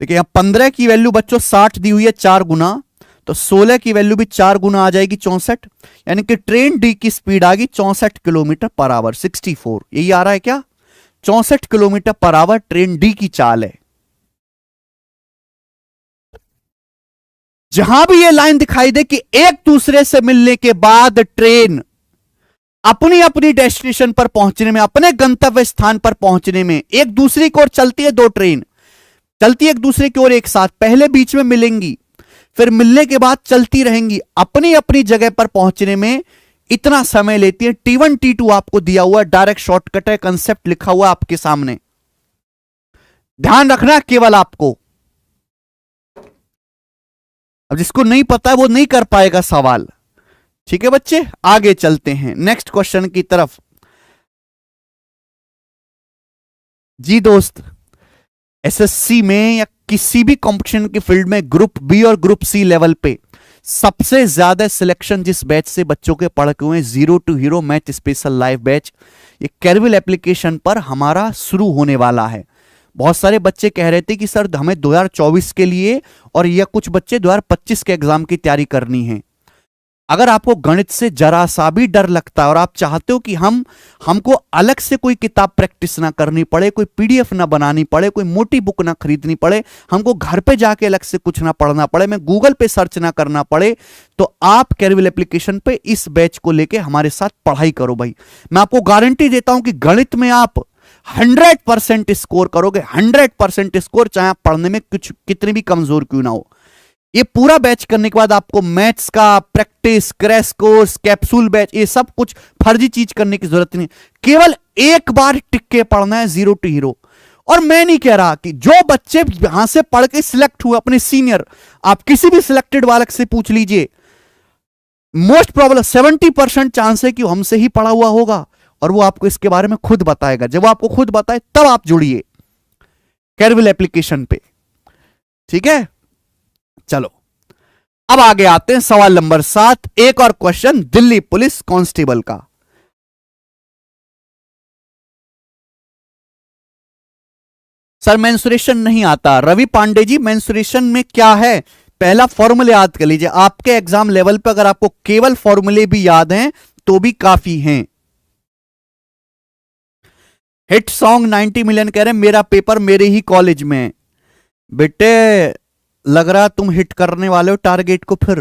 S1: देखिए यहां 15 की वैल्यू बच्चों 60 दी हुई है 4 गुना, तो 16 की वैल्यू भी 4 गुना आ जाएगी 64, यानी कि ट्रेन डी की स्पीड आ गई 64 किलोमीटर पर आवर, 64। यही आ रहा है क्या? 64 kilometre per hour Tren de की चाल है। जहां भी ये लाइन दिखाई दे कि एक दूसरे से मिलने के बाद ट्रेन अपनी अपनी डेस्टिनेशन पर पहुंचने में, अपने गंतव्य स्थान पर पहुंचने में एक दूसरे की ओर चलती है, दो ट्रेन चलती है एक दूसरे की ओर एक साथ, पहले बीच में मिलेंगी, फिर मिलने के बाद चलती रहेंगी, अपनी अपनी जगह पर पहुंचने में इतना समय लेती है। T1 T2 आपको दिया हुआ है, डायरेक्ट शॉर्टकट है, कंसेप्ट लिखा हुआ आपके सामने, ध्यान रखना केवल आपको। अब जिसको नहीं पता है वो नहीं कर पाएगा सवाल। ठीक है बच्चे, आगे चलते हैं नेक्स्ट क्वेश्चन की तरफ। जी दोस्त, एसएससी में या किसी भी कंपटीशन की फील्ड में ग्रुप बी और ग्रुप सी लेवल पे सबसे ज्यादा सिलेक्शन जिस बैच से बच्चों के पढ़ के हुए, zero to hero math special live batch, ये कैरविल एप्लीकेशन पर हमारा शुरू होने वाला है। बहुत सारे बच्चे कह रहे थे कि सर हमें 2024 के लिए और या कुछ बच्चे 2025 के एग्जाम की तैयारी करनी है। अगर आपको गणित से जरा सा भी डर लगता है और आप चाहते हो कि हमको अलग से कोई किताब प्रैक्टिस ना करनी पड़े, कोई पीडीएफ ना बनानी पड़े, कोई मोटी बुक ना खरीदनी पड़े, हमको घर पे जाके अलग से कुछ ना पढ़ना पड़े, मैं गूगल पे सर्च ना करना पड़े, तो आप कैरविल एप्लीकेशन पे इस बैच को लेके हमारे साथ पढ़ाई करो भाई। मैं आपको गारंटी देता हूं कि गणित में आप 100% स्कोर करोगे, 100% स्कोर, चाहे आप पढ़ने में कुछ कितने भी कमजोर क्यों ना हो। ये पूरा बैच करने के बाद आपको मैथ्स का practice, crash course, capsule batch, ये सब कुछ फर्जी चीज करने की जरूरत नहीं, केवल एक बार टिक के पढ़ना है, जीरो टू हीरो। और मैं नहीं कह रहा कि जो बच्चे यहां से पढ़ के सिलेक्ट हुए अपने सीनियर, आप किसी भी सिलेक्टेड बालक से पूछ लीजिए, मोस्ट प्रॉब्लम 70% चांस है कि वो हमसे ही पढ़ा हुआ होगा और वो आपको इसके बारे में खुद बताएगा। जब वो आपको खुद बताए तब आप जुड़िए कैरविल एप्लीकेशन पे। ठीक है, चलो अब आगे आते हैं सवाल नंबर 7। एक और क्वेश्चन दिल्ली पुलिस कांस्टेबल का। सर मेंसुरेशन नहीं आता। रवि पांडे जी, मेंसुरेशन में क्या है? पहला फॉर्मूले याद कर लीजिए। आपके एग्जाम लेवल पे अगर आपको केवल फॉर्मूले भी याद हैं तो भी काफी हैं। हिट सॉन्ग 90 मिलियन कह रहे हैं मेरा पेपर मेरे ही कॉलेज में। बेटे लग रहा तुम हिट करने वाले हो टारगेट को। फिर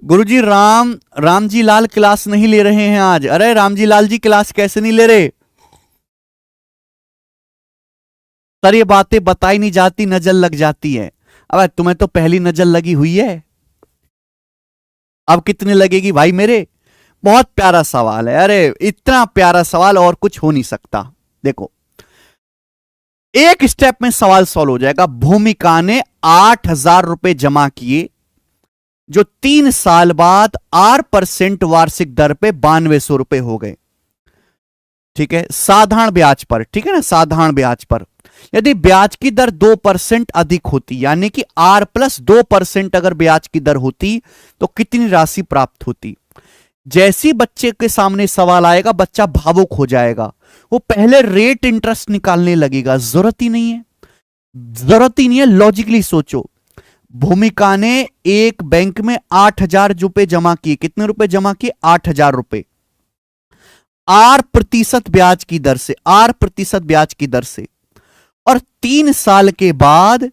S1: गुरुजी रामजी लाल क्लास नहीं ले रहे हैं आज। अरे रामजी लाल जी क्लास कैसे नहीं ले रहे सर? ये बातें बताई नहीं जाती, नजर लग जाती है। अब तुम्हें तो पहली नजर लगी हुई है, अब कितने लगेगी भाई मेरे? बहुत प्यारा सवाल है, अरे इतना प्यारा सवाल और कुछ हो नहीं सकता। देखो एक स्टेप में सवाल सॉल्व हो जाएगा। भूमिका ने 8,000 रुपए जमा किए जो 3 साल बाद 8% वार्षिक दर पे 9200 रुपए हो गए। ठीक है, साधारण ब्याज पर, ठीक है ना, साधारण ब्याज पर यदि ब्याज की दर 2% अधिक होती, यानी कि R प्लस 2% अगर ब्याज की दर होती तो कितनी राशि प्राप्त होती। जैसी बच्चे के सामने सवाल आएगा बच्चा भावुक हो जाएगा, वो पहले रेट इंटरेस्ट निकालने लगेगा। जरूरत ही नहीं है, जरूरत ही नहीं है, लॉजिकली सोचो। भूमिका ने एक बैंक में 8,000 रुपए जमा किए। कितने रुपए जमा किए? 8,000 रुपए। 8% ब्याज की दर से, 8% ब्याज की दर से, और 3 साल के बाद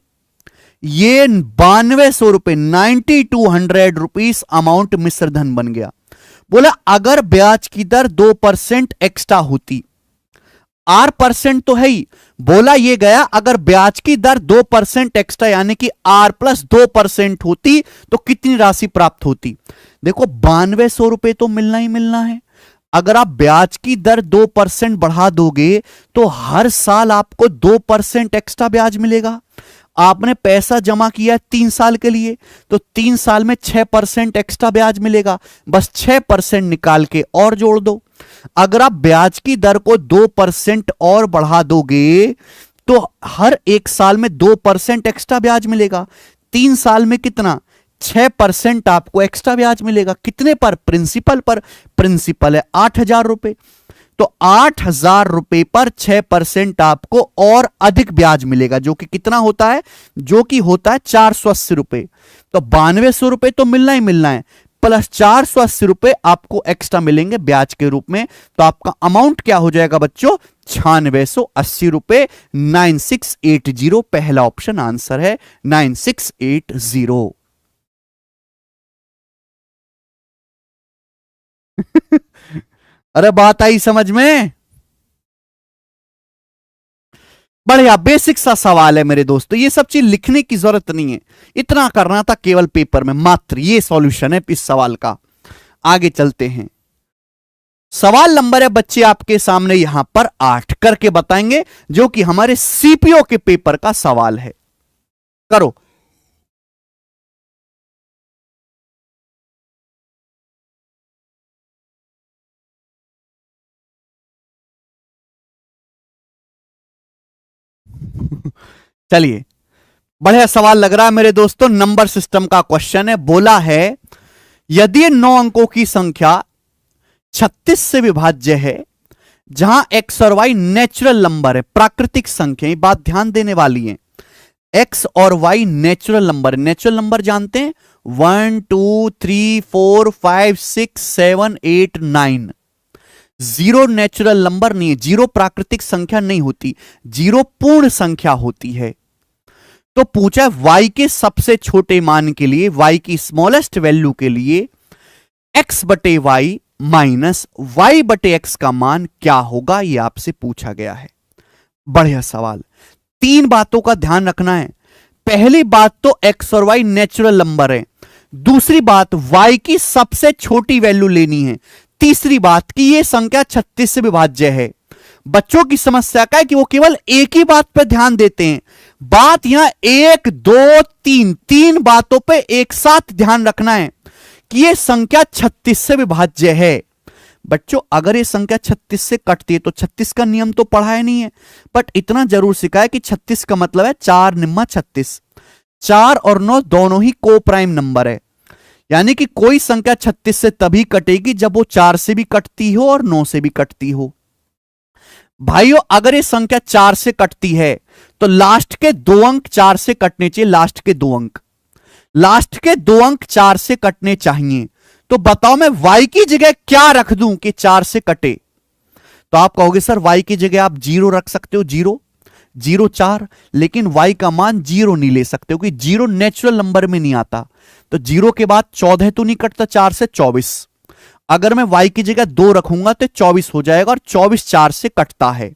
S1: ये 9200 रुपए, 9200 रुपीस अमाउंट मिश्र धन बन गया। बोला अगर ब्याज की दर 2% एक्स्ट्रा होती, R% तो है ही, बोला ये गया अगर ब्याज की दर 2% एक्स्ट्रा यानी कि R प्लस 2% होती तो कितनी राशि प्राप्त होती। देखो 9200 रुपए तो मिलना ही मिलना है। अगर आप ब्याज की दर 2% बढ़ा दोगे तो हर साल आपको 2% एक्स्ट्रा ब्याज मिलेगा। आपने पैसा जमा किया 3 साल के लिए तो 3 साल में 6% एक्स्ट्रा ब्याज मिलेगा। बस 6% निकाल के और जोड़ दो। अगर आप ब्याज की दर को 2% और बढ़ा दोगे तो हर एक साल में 2% एक्स्ट्रा ब्याज मिलेगा। 3 साल में कितना? 6% आपको एक्स्ट्रा ब्याज मिलेगा। कितने पर? प्रिंसिपल पर। प्रिंसिपल है 8,000 रुपए, तो 8,000 रुपए पर 6% आपको और अधिक ब्याज मिलेगा, जो कि कितना होता है? जो कि होता है 480 रुपए। तो 9200 रुपए तो मिलना ही मिलना है, प्लस 480 रुपए आपको एक्स्ट्रा मिलेंगे ब्याज के रूप में। तो आपका अमाउंट क्या हो जाएगा बच्चों? 9680 रुपए। 9680 पहला ऑप्शन आंसर है, 9680। अरे बात आई समझ में? बढ़िया, बेसिक सा सवाल है मेरे दोस्तों, ये सब चीज लिखने की जरूरत नहीं है, इतना करना था केवल पेपर में, मात्र ये सॉल्यूशन है इस सवाल का। आगे चलते हैं। सवाल नंबर है बच्चे आपके सामने यहां पर 8 करके बताएंगे, जो कि हमारे सीपीओ के पेपर का सवाल है। करो। चलिए, बढ़िया सवाल लग रहा है मेरे दोस्तों। नंबर सिस्टम का क्वेश्चन है। बोला है यदि 9 अंकों की संख्या 36 से विभाज्य है, जहां एक्स और वाई नेचुरल नंबर है, प्राकृतिक संख्या, ये बात ध्यान देने वाली है। एक्स और Y natural number, natural number जानते हैं 1 2 3 4 5 6 7 8 9। जीरो नेचुरल नंबर नहीं है, जीरो प्राकृतिक संख्या नहीं होती, जीरो पूर्ण संख्या होती है। तो पूछा y के सबसे छोटे मान के लिए, y की स्मॉलेस्ट वैल्यू के लिए x बटे वाई माइनस y बटे एक्स का मान क्या होगा, यह आपसे पूछा गया है। बढ़िया सवाल। 3 बातों का ध्यान रखना है। पहली बात तो x और y नेचुरल नंबर है। दूसरी बात y की सबसे छोटी वैल्यू लेनी है। तीसरी बात कि यह संख्या 36 से विभाज्य है। बच्चों की समस्या का है कि वो केवल एक ही बात पर ध्यान देते हैं। बात यहां 1 2 3 3 बातों पे एक साथ ध्यान रखना है कि यह संख्या 36 से विभाज्य है। बच्चों अगर यह संख्या 36 से कटती है तो 36 का नियम तो पढ़ा है नहीं है, बट इतना जरूर सीखा है कि 36 का मतलब है 4 निम्मा 36। 4 और 9 दोनों ही को प्राइम नंबर है, यानी कि कोई संख्या 36 से तभी कटेगी जब वो 4 से भी कटती हो और 9 से भी कटती हो। भाइयों अगर ये संख्या 4 से कटती है तो लास्ट के 2 अंक 4 से कटने चाहिए। लास्ट के 2 अंक, लास्ट के 2 अंक 4 से कटने चाहिए। तो बताओ मैं y की जगह क्या रख दूं कि 4 से कटे? तो आप कहोगे सर y की जगह आप 0 रख सकते हो, 0 0 4, लेकिन y का मान 0 नहीं ले सकते हो क्योंकि 0 नेचुरल नंबर में नहीं आता। तो 0 के बाद 14 तो नहीं कटता, 4 से 24। अगर मैं y की जगह 2 रखूंगा तो 24 हो जाएगा, और 24 4 से कटता है,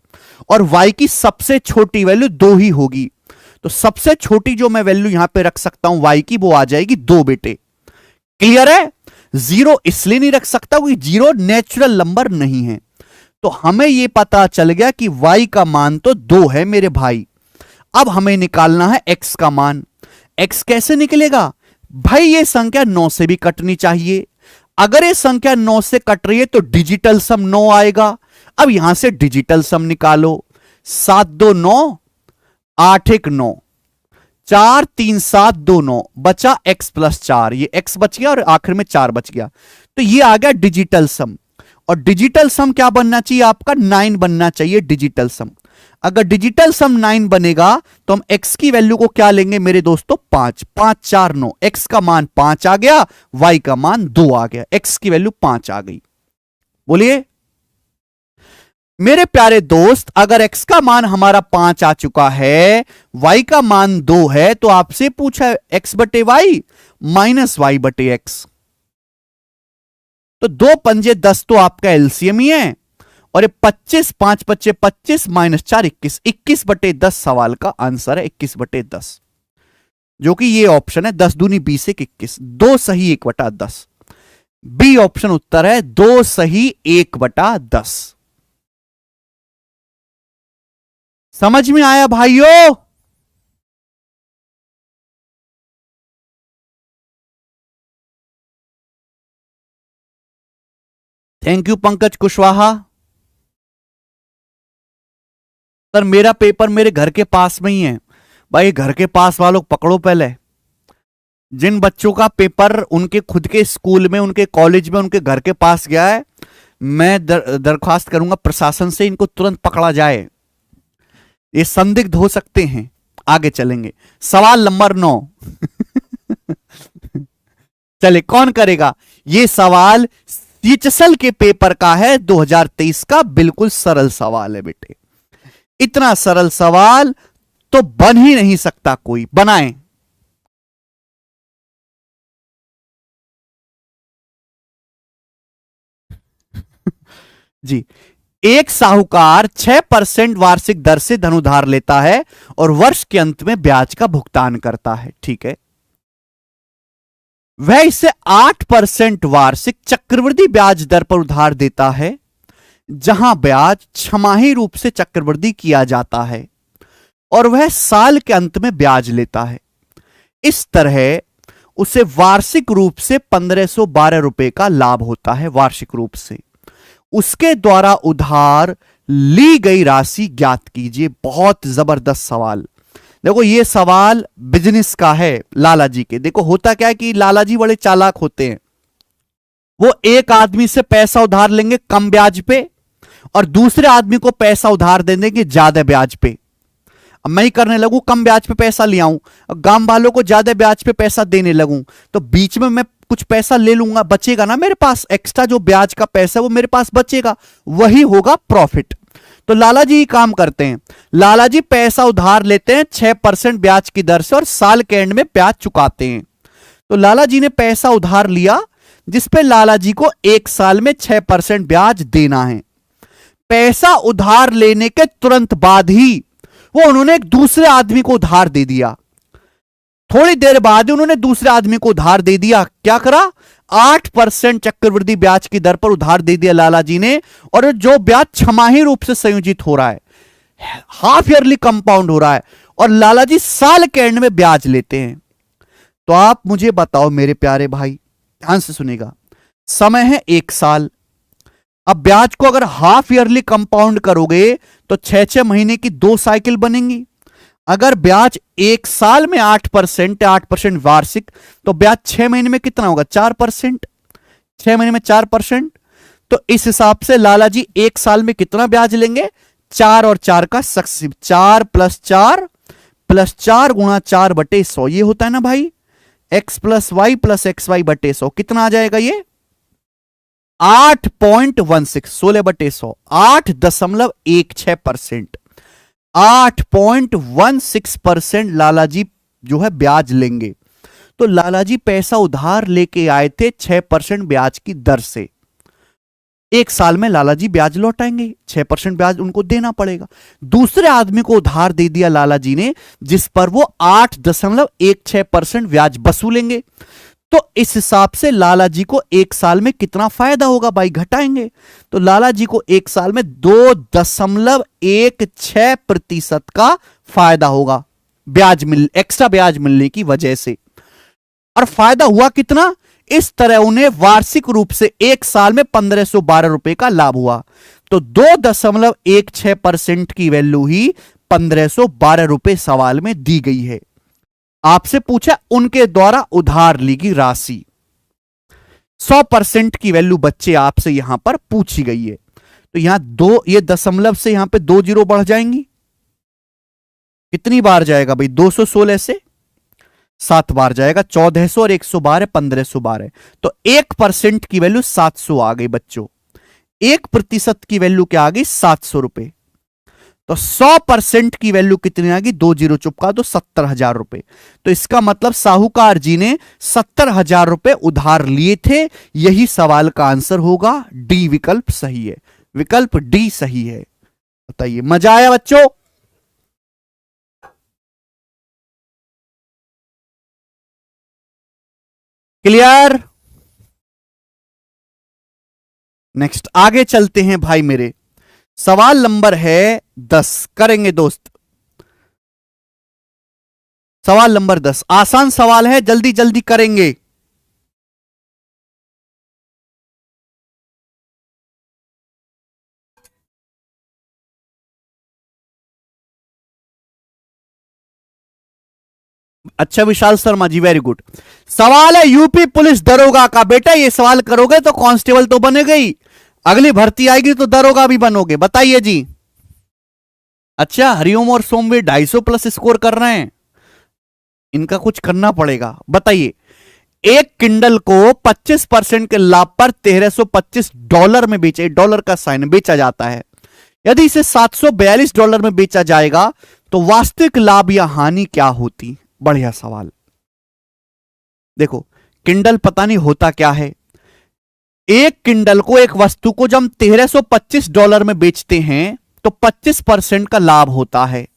S1: और y की सबसे छोटी वैल्यू 2 ही होगी। तो सबसे छोटी जो मैं वैल्यू यहां पे रख सकता हूं y की, वो आ जाएगी 2 बेटे। क्लियर है? 0 इसलिए नहीं रख सकता क्योंकि 0 नेचुरल नंबर नहीं है। तो हमें यह पता चल गया कि y का मान तो 2 है मेरे भाई। अब हमें निकालना है x का मान। x कैसे निकलेगा भाई? ये संख्या 9 से भी कटनी चाहिए। अगर ये संख्या 9 से कट रही है तो डिजिटल सम 9 आएगा। अब यहां से डिजिटल सम निकालो। 7 2 9, 8 1 9, 4 3 7 2 9, बचा x प्लस 4। ये x बच गया और आखिर में 4 बच गया। तो ये आ गया डिजिटल सम। और डिजिटल सम क्या बनना चाहिए आपका? 9 बनना चाहिए डिजिटल सम। अगर डिजिटल सम 9 बनेगा तो हम x की वैल्यू को क्या लेंगे मेरे दोस्तों? 5। 5 4 9, x का मान 5 आ गया, y का मान 2 आ गया, x की वैल्यू 5 आ गई। बोलिए मेरे प्यारे दोस्त, अगर x का मान हमारा 5 आ चुका है, y का मान 2 है, तो आपसे पूछा x बटे वाई माइनस वाई बटे एक्स। तो 2 पंजे 10 तो आपका एलसीएम ही है। और ये 25, 5 पच्चे 25 माइनस 4 21, 21 बटे 10 सवाल का आंसर है 21 बटे 10, जो कि ये ऑप्शन है 10 दूनी 20 1 21, 2 सही 1 बटा 10। बी ऑप्शन उत्तर है 2 सही 1 बटा 10। समझ में आया भाइयों? Thank you Pankaj Kushwaha. Sir मेरा पेपर मेरे घर के पास में ही है। भाई घर के पास वालों पकड़ो पहले। जिन बच्चों का पेपर उनके खुद के स्कूल में, उनके कॉलेज में, उनके घर के पास गया है, मैं दरख्वास्त करूंगा प्रशासन से इनको तुरंत पकड़ा जाए। ये संदिग्ध हो सकते हैं। आगे चलेंगे। सवाल नंबर 9। चले कौन करेगा? ये सवाल सीएचएसएल के पेपर का है 2023 का। बिल्कुल सरल सवाल है बेटे। इतना सरल सवाल तो बन ही नहीं सकता कोई। बनाएं। जी, एक साहूकार 6% वार्षिक दर से धन उधार लेता है और वर्ष के अंत में ब्याज का भुगतान करता है। ठीक है, वह इसे 8% वार्षिक चक्रवृद्धि ब्याज दर पर उधार देता है, जहां ब्याज छमाही रूप से चक्रवृद्धि किया जाता है और वह साल के अंत में ब्याज लेता है। इस तरह उसे वार्षिक रूप से 1512 रुपए का लाभ होता है। वार्षिक रूप से उसके द्वारा उधार ली गई राशि ज्ञात कीजिए। बहुत जबरदस्त सवाल। देखो ये सवाल बिजनेस का है लाला जी के। देखो होता क्या है कि लाला जी बड़े चालाक होते हैं। वो एक आदमी से पैसा उधार लेंगे कम ब्याज पे और दूसरे आदमी को पैसा उधार दे देंगे ज्यादा ब्याज पे। अब मैं ही करने लगूं कम ब्याज पे पैसा ले आऊं, गांव वालों को ज्यादा ब्याज पे पैसा देने लगूं, तो बीच में मैं कुछ पैसा ले लूंगा, बचेगा ना मेरे पास। एक्स्ट्रा जो ब्याज का पैसा है वो मेरे पास बचेगा, वही होगा प्रॉफिट। तो लाला जी काम करते हैं। लाला जी पैसा उधार लेते हैं 6% ब्याज की दर से और साल के एंड में ब्याज चुकाते हैं। तो लाला जी ने पैसा उधार लिया जिसपे लाला जी को एक साल में 6% ब्याज देना है। पैसा उधार लेने के तुरंत बाद ही वो उन्होंने एक दूसरे आदमी को उधार दे दिया। थोड़ी देर बाद उन्होंने दूसरे आदमी को उधार दे दिया। क्या करा? 8% चक्रवृद्धि ब्याज की दर पर उधार दे दिया लाला जी ने। और जो ब्याज छमाही रूप से संयोजित हो रहा है, हाफ ईयरली कंपाउंड हो रहा है, और लाला जी साल के एंड में ब्याज लेते हैं। तो आप मुझे बताओ मेरे प्यारे भाई, ध्यान से सुनेगा। समय है 1 साल। अब ब्याज को अगर हाफ ईयरली कंपाउंड करोगे तो 6-6 महीने की 2 साइकिल बनेंगी। अगर ब्याज 1 साल में 8% 8% वार्षिक, तो ब्याज 6 महीने में कितना होगा? 4%। 6 महीने में 4%। तो इस हिसाब से लाला जी 1 साल में कितना ब्याज लेंगे? 4 और 4 का सक्सेसिव 4 + 4 + 4 गुणा 4 बटे 100। ये होता है ना भाई x + y + xy बटे 100। कितना आ जाएगा ये? 8.16 16 बटे 100 8.16%। 8.16% लाला जी जो है ब्याज लेंगे। तो लाला जी पैसा उधार लेके आए थे 6% ब्याज की दर से। 1 साल में लाला जी ब्याज लौटाएंगे, 6% ब्याज उनको देना पड़ेगा। दूसरे आदमी को उधार दे दिया लाला जी ने, जिस पर वो 8.16% ब्याज वसूलेंगे। तो इस हिसाब से लाला जी को एक साल में कितना फायदा होगा भाई, घटाएंगे। तो लाला जी को एक साल में 2.16% का फायदा होगा, एक्स्ट्रा ब्याज मिलने की वजह से। और फायदा हुआ कितना, इस तरह उन्हें वार्षिक रूप से एक साल में 1512 रुपए का लाभ हुआ। तो 2.16% की वैल्यू ही 1512 रुपए सवाल में दी गई है। आपसे पूछा उनके द्वारा उधार ली गई राशि, 100% की वैल्यू बच्चे आपसे यहां पर पूछी गई है। तो यहां ये दशमलव से यहां पे 2 जीरो बढ़ जाएंगी, कितनी बार जाएगा भाई, 216 से 7 बार जाएगा, 1400 और 112 1512। तो 1% की वैल्यू 700 आ गई बच्चों, 1% की वैल्यू क्या आ गई, 700 रुपए। तो 100% की वैल्यू कितनी आ गई, 2 जीरो चुपका दो, 70,000 रुपए। तो इसका मतलब साहूकार जी ने 70,000 रुपए उधार लिए थे। यही सवाल का आंसर होगा, डी विकल्प सही है, विकल्प डी सही है। बताइए, मजा आया बच्चों? क्लियर? नेक्स्ट आगे चलते हैं भाई मेरे। सवाल नंबर है 10, करेंगे दोस्त। सवाल नंबर 10 आसान सवाल है, जल्दी जल्दी करेंगे। अच्छा विशाल शर्मा जी, वेरी गुड। सवाल है यूपी पुलिस दरोगा का। बेटा ये सवाल करोगे तो कांस्टेबल तो बनेगा ही, अगली भर्ती आएगी तो दरोगा भी बनोगे। बताइए जी। अच्छा, हरिओम और सोमवीर 250 प्लस स्कोर कर रहे हैं, इनका कुछ करना पड़ेगा। बताइए, एक किंडल को 25% के लाभ पर $1325 में बेचे, डॉलर का साइन बेचा जाता है। यदि इसे $742 में बेचा जाएगा तो वास्तविक लाभ या हानि क्या होती? बढ़िया सवाल। देखो, किंडल पता नहीं होता क्या है। एक किंडल को, एक वस्तु को जब हम $1325 में बेचते हैं तो 25% का लाभ होता है।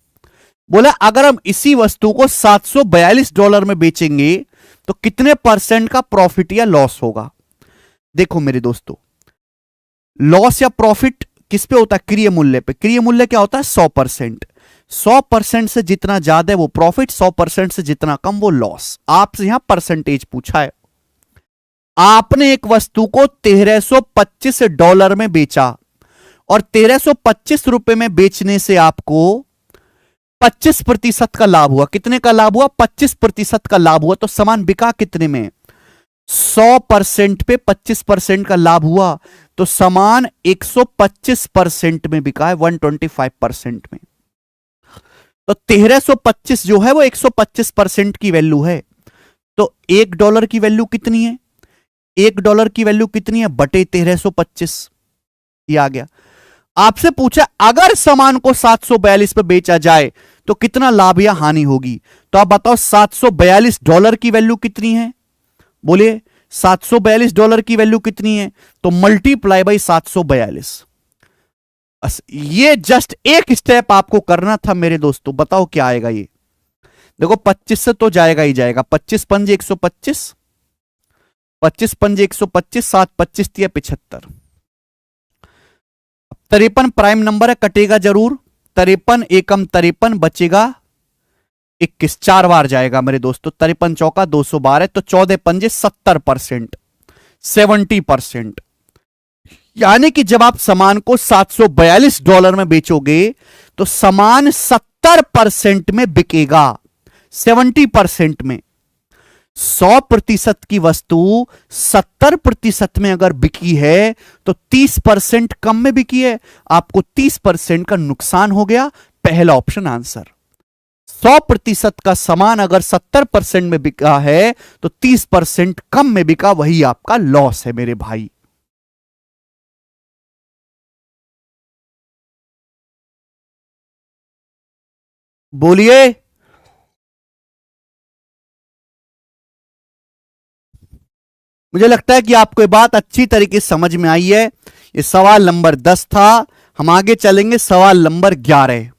S1: बोला अगर हम इसी वस्तु को $742 में बेचेंगे तो कितने परसेंट का प्रॉफिट या लॉस होगा? देखो मेरे दोस्तों, लॉस या प्रॉफिट किस पे होता है? क्रिय मूल्य पे। क्रिय मूल्य क्या होता है? 100%। 100% से जितना ज्यादा है वो प्रॉफिट, 100% से जितना कम वो लॉस। आपसे यहां परसेंटेज पूछा है। आपने एक वस्तु को $1325 में बेचा और ₹1325 में बेचने से आपको 25% का लाभ हुआ। कितने का लाभ हुआ? 25% का लाभ हुआ। तो सामान बिका कितने में? 100% पे 25% का लाभ हुआ, तो सामान 125% में बिका है, 125% में। तो 1325 जो है वो 125% की वैल्यू है। तो $1 की वैल्यू कितनी है? $1 की वैल्यू कितनी है बटे 1325, ये आ गया। आपसे पूछा अगर सामान को 742 पे बेचा जाए तो कितना लाभ या हानि होगी? तो आप बताओ $742 की वैल्यू कितनी है? बोलिए, $742 की वैल्यू कितनी है? तो मल्टीप्लाई बाई 742। ये जस्ट एक स्टेप आपको करना था मेरे दोस्तों। बताओ क्या आएगा ये? देखो 25 से तो जाएगा ही जाएगा, 25 पंजे 125, 25 पंजे 125, 7 25 तिया 75। 53 प्राइम नंबर है, कटेगा जरूर। 53 एकम 53 बचेगा 21, 4 बार जाएगा मेरे दोस्तों। 53 चौका 212, तो 14 पंजे 70%, 70%। यानी कि जब आप सामान को $742 में बेचोगे तो सामान 70% में बिकेगा, 70% में। 100% की वस्तु 70% में अगर बिकी है तो 30% कम में बिकी है, आपको 30% का नुकसान हो गया। पहला ऑप्शन आंसर। 100% का सामान अगर 70% में बिका है तो 30% कम में बिका, वही आपका लॉस है मेरे भाई। बोलिए। मुझे लगता है कि आपको ये बात अच्छी तरीके से समझ में आई है। ये सवाल नंबर 10 था। हम आगे चलेंगे सवाल नंबर 11।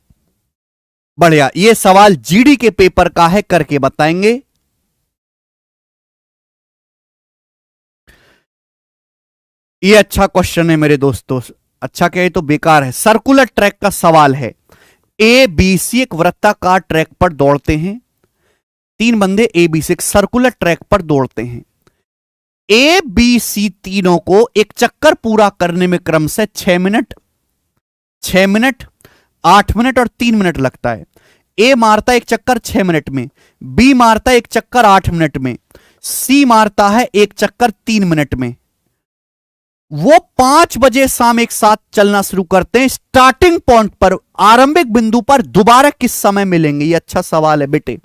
S1: बढ़िया, ये सवाल जीडी के पेपर का है, करके बताएंगे। ये अच्छा क्वेश्चन है मेरे दोस्तों। अच्छा क्या, ये तो बेकार है। सर्कुलर ट्रैक का सवाल है। ए बी सी एक वृत्ताकार ट्रैक पर दौड़ते हैं। तीन बंदे ए बी सी एक सर्कुलर ट्रैक पर दौड़ते हैं। ए बी सी तीनों को एक चक्कर पूरा करने में क्रमशः 6 मिनट, 6 मिनट, 8 मिनट और 3 मिनट लगता है। ए मारता है एक चक्कर 6 मिनट में, बी मारता है एक चक्कर 8 मिनट में, सी मारता है एक चक्कर 3 मिनट में। वो 5 बजे शाम एक साथ चलना शुरू करते हैं। स्टार्टिंग पॉइंट पर, आरंभिक बिंदु पर दोबारा किस समय मिलेंगे? ये अच्छा सवाल है बेटे।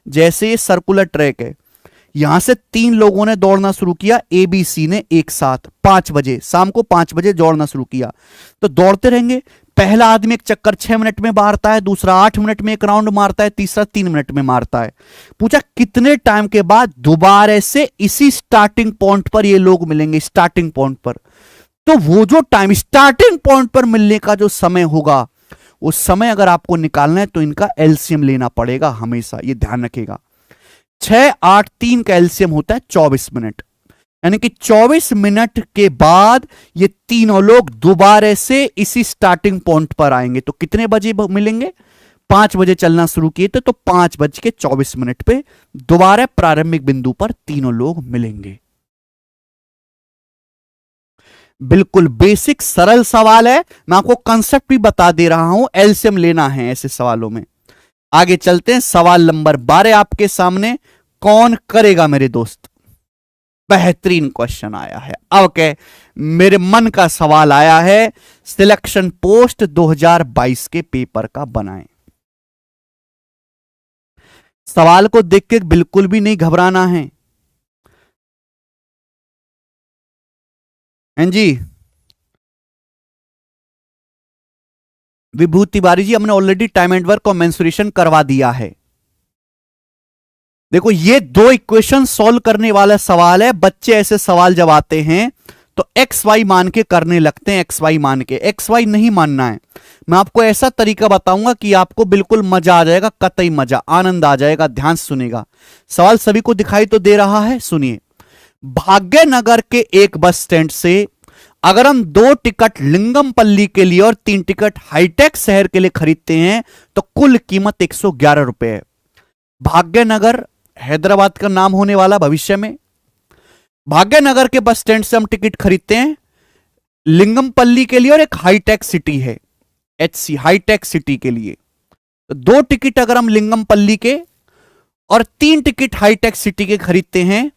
S1: जैसे ये सर्कुलर ट्रैक है, यहां से 3 लोगों ने दौड़ना शुरू किया, ए बी सी ने एक साथ 5 बजे, शाम को 5 बजे दौड़ना शुरू किया, तो दौड़ते रहेंगे। पहला आदमी एक चक्कर 6 मिनट में मारता है, दूसरा 8 मिनट में एक राउंड मारता है, तीसरा 3 मिनट में मारता है। पूछा कितने टाइम के बाद दोबारा से इसी स्टार्टिंग पॉइंट पर ये लोग मिलेंगे? स्टार्टिंग पॉइंट पर। तो वो जो टाइम स्टार्टिंग पॉइंट पर मिलने का जो समय होगा, उस समय अगर आपको निकालना है तो इनका एलसीएम लेना पड़ेगा हमेशा, ये ध्यान रखिएगा। 6, 8, 3 का एलसीएम होता है 24 मिनट, यानी कि 24 मिनट के बाद ये तीनों लोग दोबारा से इसी स्टार्टिंग पॉइंट पर आएंगे। तो कितने बजे मिलेंगे? 5 बजे चलना शुरू किए थे, तो 5:24 पे दोबारा प्रारंभिक बिंदु पर तीनों लोग मिलेंगे। बिल्कुल बेसिक सरल सवाल है, मैं आपको कंसेप्ट भी बता दे रहा हूं, एलसीएम लेना है ऐसे सवालों में। आगे चलते हैं, सवाल नंबर 12 आपके सामने। कौन करेगा मेरे दोस्त? बेहतरीन क्वेश्चन आया है। अब क्या, मेरे मन का सवाल आया है, सिलेक्शन पोस्ट 2022 के पेपर का बनाएं। सवाल को देख के बिल्कुल भी नहीं घबराना है। हैं जी विभूति तिवारी जी, हमने ऑलरेडी टाइम एंड वर्क और मेंसुरेशन करवा दिया है। देखो ये 2 इक्वेशन सॉल्व करने वाला सवाल है। बच्चे ऐसे सवाल जब आते हैं तो एक्स वाई मान के करने लगते हैं, एक्स वाई मान के। एक्स वाई नहीं मानना है। मैं आपको ऐसा तरीका बताऊंगा कि आपको बिल्कुल मजा आ जाएगा, कतई मजा, आनंद आ जाएगा। ध्यान से सुनेगा। सवाल सभी को दिखाई तो दे रहा है, सुनिए। भाग्यनगर के एक बस स्टैंड से अगर हम 2 टिकट लिंगमपल्ली के लिए और 3 टिकट हाईटेक शहर के लिए खरीदते हैं तो कुल कीमत 111 रुपए है। भाग्यनगर हैदराबाद का नाम होने वाला भविष्य में। भाग्यनगर के बस स्टैंड से हम टिकट खरीदते हैं लिंगमपल्ली के लिए, और एक हाईटेक सिटी है एचसी, हाईटेक सिटी के लिए। तो 2 टिकट अगर हम लिंगमपल्ली के और 3 टिकट हाईटेक सिटी के खरीदते हैं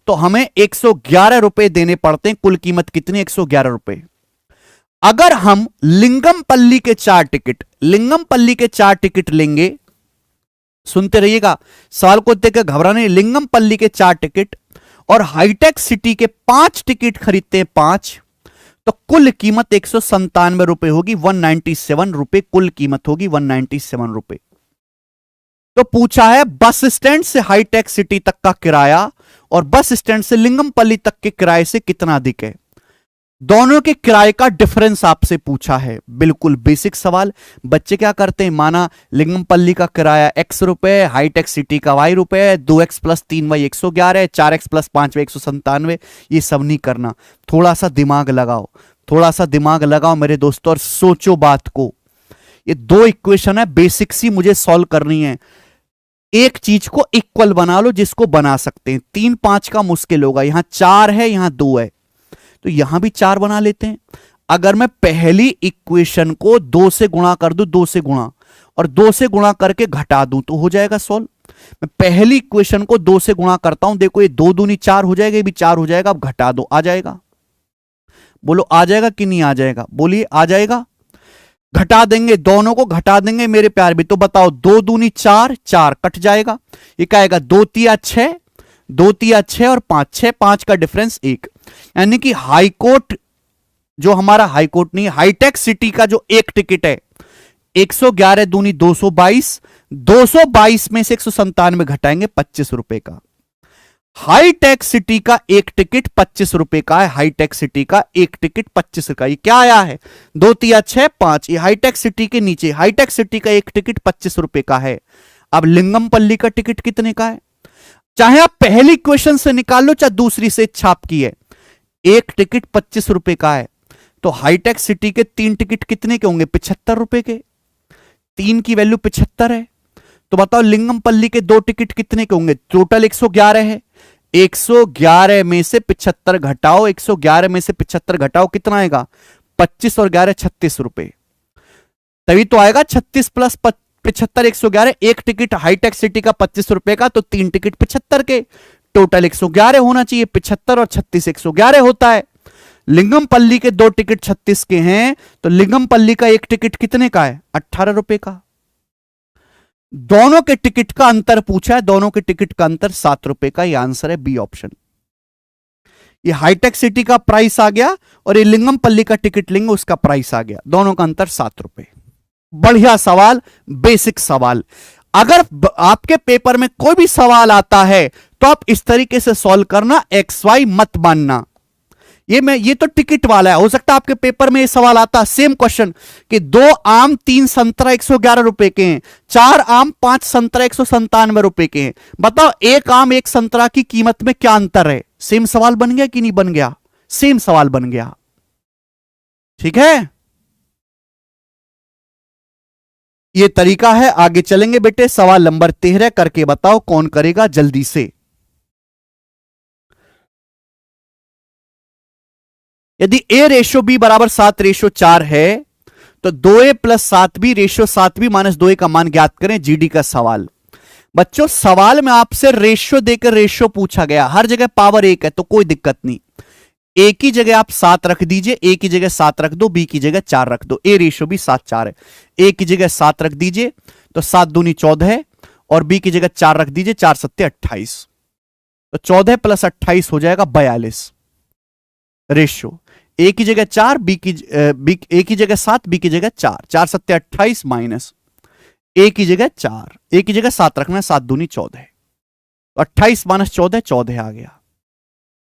S1: तो हमें 111 रुपए देने पड़ते हैं। कुल कीमत कितनी? 111 रुपए। अगर हम लिंगमपल्ली के 4 टिकट, लिंगमपल्ली के 4 टिकट लेंगे, सुनते रहिएगा, सवाल को देखकर घबराने। लिंगमपल्ली के 4 टिकट और हाईटेक सिटी के 5 टिकट खरीदते हैं 5, तो कुल कीमत 197 रुपए होगी। 197 रुपए कुल कीमत होगी, 197 रुपए। तो पूछा है बस स्टैंड से हाईटेक सिटी तक का किराया और बस स्टैंड से लिंगमपल्ली तक के किराए से कितना अधिक है। दोनों के किराए का डिफरेंस आपसे पूछा है। बिल्कुल बेसिक सवाल। बच्चे क्या करते हैं, माना लिंगमपल्ली का किराया x रुपए, हाईटेक सिटी का y रुपए, 2x + 3y 111, 4x + 5y 197। ये सब नहीं करना, थोड़ा सा दिमाग लगाओ, थोड़ा सा दिमाग लगाओ मेरे दोस्तों और सोचो बात को। ये 2 इक्वेशन है, बेसिक सी मुझे सॉल्व करनी है। एक चीज को इक्वल बना लो जिसको बना सकते हैं। 3, 5 का मुश्किल होगा। यहां 4 है, यहां 2 है, तो यहां भी 4 बना लेते हैं। अगर मैं पहली इक्वेशन को 2 से गुणा कर दूं, 2 से गुणा, और 2 से गुणा करके घटा दूं तो हो जाएगा सॉल्व। मैं पहली इक्वेशन को 2 से गुणा करता हूं, देखो ये 2 दूनी 4 हो जाएगा, ये भी 4 हो जाएगा। अब घटा दो, आ जाएगा। बोलो आ जाएगा कि नहीं आ जाएगा? बोलिए आ जाएगा। घटा देंगे, दोनों को घटा देंगे मेरे प्यार भी। तो बताओ 2 दूनी 4, 4 कट जाएगा। ये क्या आएगा? 2 तिया 6, 2 तिया 6 और 5 6, 5 का डिफरेंस 1। यानी कि हाईकोर्ट, जो हमारा हाईकोर्ट नहीं, हाईटेक सिटी का जो एक टिकट है 111 दूनी 222, 222 में से 197 घटाएंगे 25 रुपए का। हाईटेक सिटी का एक टिकट 25 रुपए का है। हाईटेक सिटी का एक टिकट 25 का। ये क्या आया है? 2 तिया 6, 5। ये हाईटेक सिटी के नीचे, हाईटेक सिटी का एक टिकट 25 रुपए का है। अब लिंगमपल्ली का टिकट कितने का है? चाहे आप पहली क्वेश्चन से निकाल लो, चाहे दूसरी से, छाप की है। एक टिकट 25 रुपए का है, तो हाईटेक सिटी के 3 टिकट कितने के होंगे? 75 रुपए के। 3 की वैल्यू 75 है। तो बताओ लिंगमपल्ली के 2 टिकट कितने के होंगे? टोटल 111 है। 111 में से 75 घटाओ, 111 में से 75 घटाओ, कितना आएगा? 25 और 11 36 रुपए। तभी तो आएगा 36 प्लस 75 111। एक टिकट हाईटेक सिटी का 25 रुपए का, तो 3 टिकट 75 के, टोटल 111 होना चाहिए। 75 और 36 111 होता है। लिंगमपल्ली के 2 टिकट 36 के हैं, तो लिंगमपल्ली का एक टिकट कितने का है? 18 रुपए का। दोनों के टिकट का अंतर पूछा है, दोनों के टिकट का अंतर 7 रुपए का। यह आंसर है बी ऑप्शन। ये हाईटेक सिटी का प्राइस आ गया और ये लिंगमपल्ली का टिकट लेंगे उसका प्राइस आ गया, दोनों का अंतर 7 रुपए। बढ़िया सवाल, बेसिक सवाल। अगर आपके पेपर में कोई भी सवाल आता है तो आप इस तरीके से सॉल्व करना, एक्स वाई मत मानना। ये तो टिकट वाला है। हो सकता है आपके पेपर में ये सवाल आता, सेम क्वेश्चन, कि 2 आम 3 संतरा 111 रुपए के हैं, 4 आम 5 संतरा 197 रुपए के हैं। बताओ 1 आम 1 संतरा की कीमत में क्या अंतर है? सेम सवाल बन गया कि नहीं बन गया? सेम सवाल बन गया। ठीक है, ये तरीका है। आगे चलेंगे बेटे, सवाल नंबर 13 करके बताओ, कौन करेगा जल्दी से। यदि a रेशो b बराबर 7 रेशो 4 है, तो 2a plus 7b ratio 7b minus 2a का मान ज्ञात करें। जीडी का सवाल। बच्चों सवाल में आपसे रेशो देकर रेशो पूछा गया, हर जगह पावर 1 है तो कोई दिक्कत नहीं। a की जगह आप 7 रख दीजिए, a की जगह 7 रख दो, b की जगह 4 रख दो। a रेशो b 7 4 है, a की जगह 7 रख दीजिए तो 7 दूनी 14 है, और b की जगह 4 रख दीजिए, 4 सत्ते 28, तो 14 प्लस 28 हो जाएगा 42 रेशो। ए की जगह 4, ए की जगह 7, बी की जगह 4, 4 सत्ते 28 माइनस ए की जगह 4, ए की जगह 7 रखना है, 7 दूनी 14, तो 28 माइनस 14 14 आ गया,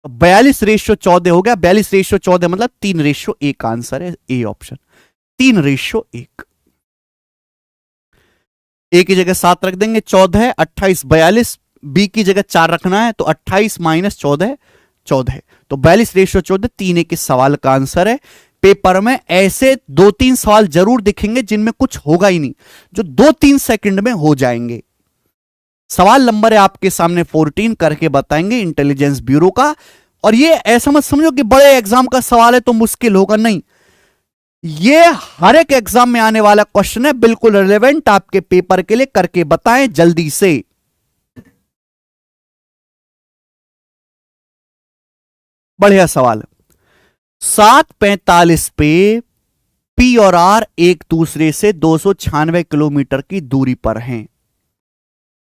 S1: तो 42 रेशो 14 हो गया। 42 रेशो 14 मतलब 3 रेशो 1 आंसर है ए ऑप्शन, 3 रेशो 1। ए की जगह 7 रख देंगे, 14 28 42, बी की जगह 4 रखना है तो 28 माइनस 14 14, तो 42 रेशो 14, 3 1 इस सवाल का आंसर है। पेपर में ऐसे 2-3 सवाल जरूर दिखेंगे जिनमें कुछ होगा ही नहीं, जो 2-3 सेकंड में हो जाएंगे। सवाल नंबर है आपके सामने 14, करके बताएंगे इंटेलिजेंस ब्यूरो का। और ये ऐसा मत समझो कि बड़े एग्जाम का सवाल है तो मुश्किल होगा, नहीं, ये हर एक एग्जाम में आने वाला क्वेश्चन है, बिल्कुल रिलेवेंट आपके पेपर के लिए। करके बताएं जल्दी से। बढ़िया सवाल। 7:45 पे पी और आर एक दूसरे से 296 किलोमीटर की दूरी पर हैं।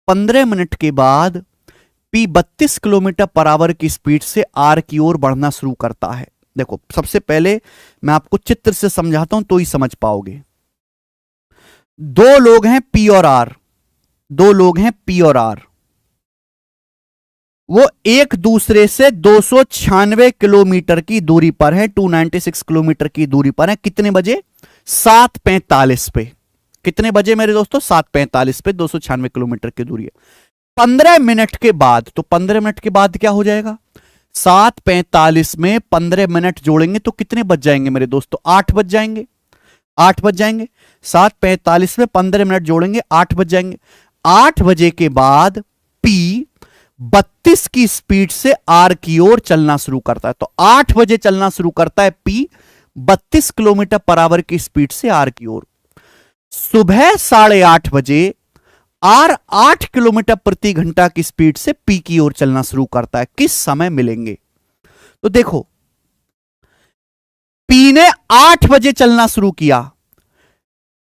S1: 15 मिनट के बाद पी 32 किलोमीटर पर आवर की स्पीड से आर की ओर बढ़ना शुरू करता है। देखो सबसे पहले मैं आपको चित्र से समझाता हूं तो ही समझ पाओगे। 2 लोग हैं पी और आर, 2 लोग हैं पी और आर, वो एक दूसरे से 296 किलोमीटर की दूरी पर है, 296 किलोमीटर की दूरी पर है। कितने बजे? 7:45 पे। कितने बजे मेरे दोस्तों? 7:45 पे 296 किलोमीटर की दूरी है। 15 मिनट के बाद, तो 15 मिनट के बाद क्या हो जाएगा? 7:45 में 15 मिनट जोड़ेंगे तो कितने बज जाएंगे मेरे दोस्तों? 8 बज जाएंगे, 8 बज जाएंगे। 7:45 में 15 मिनट जोड़ेंगे, 8 बज जाएंगे। 8 बजे के बाद पी 32 की स्पीड से आर की ओर चलना शुरू करता है। तो 8 बजे चलना शुरू करता है पी 32 किलोमीटर पर आवर की स्पीड से आर की ओर। सुबह 8:30 बजे आर 8 किलोमीटर प्रति घंटा की स्पीड से पी की ओर चलना शुरू करता है। किस समय मिलेंगे? तो देखो पी ने 8 बजे चलना शुरू किया,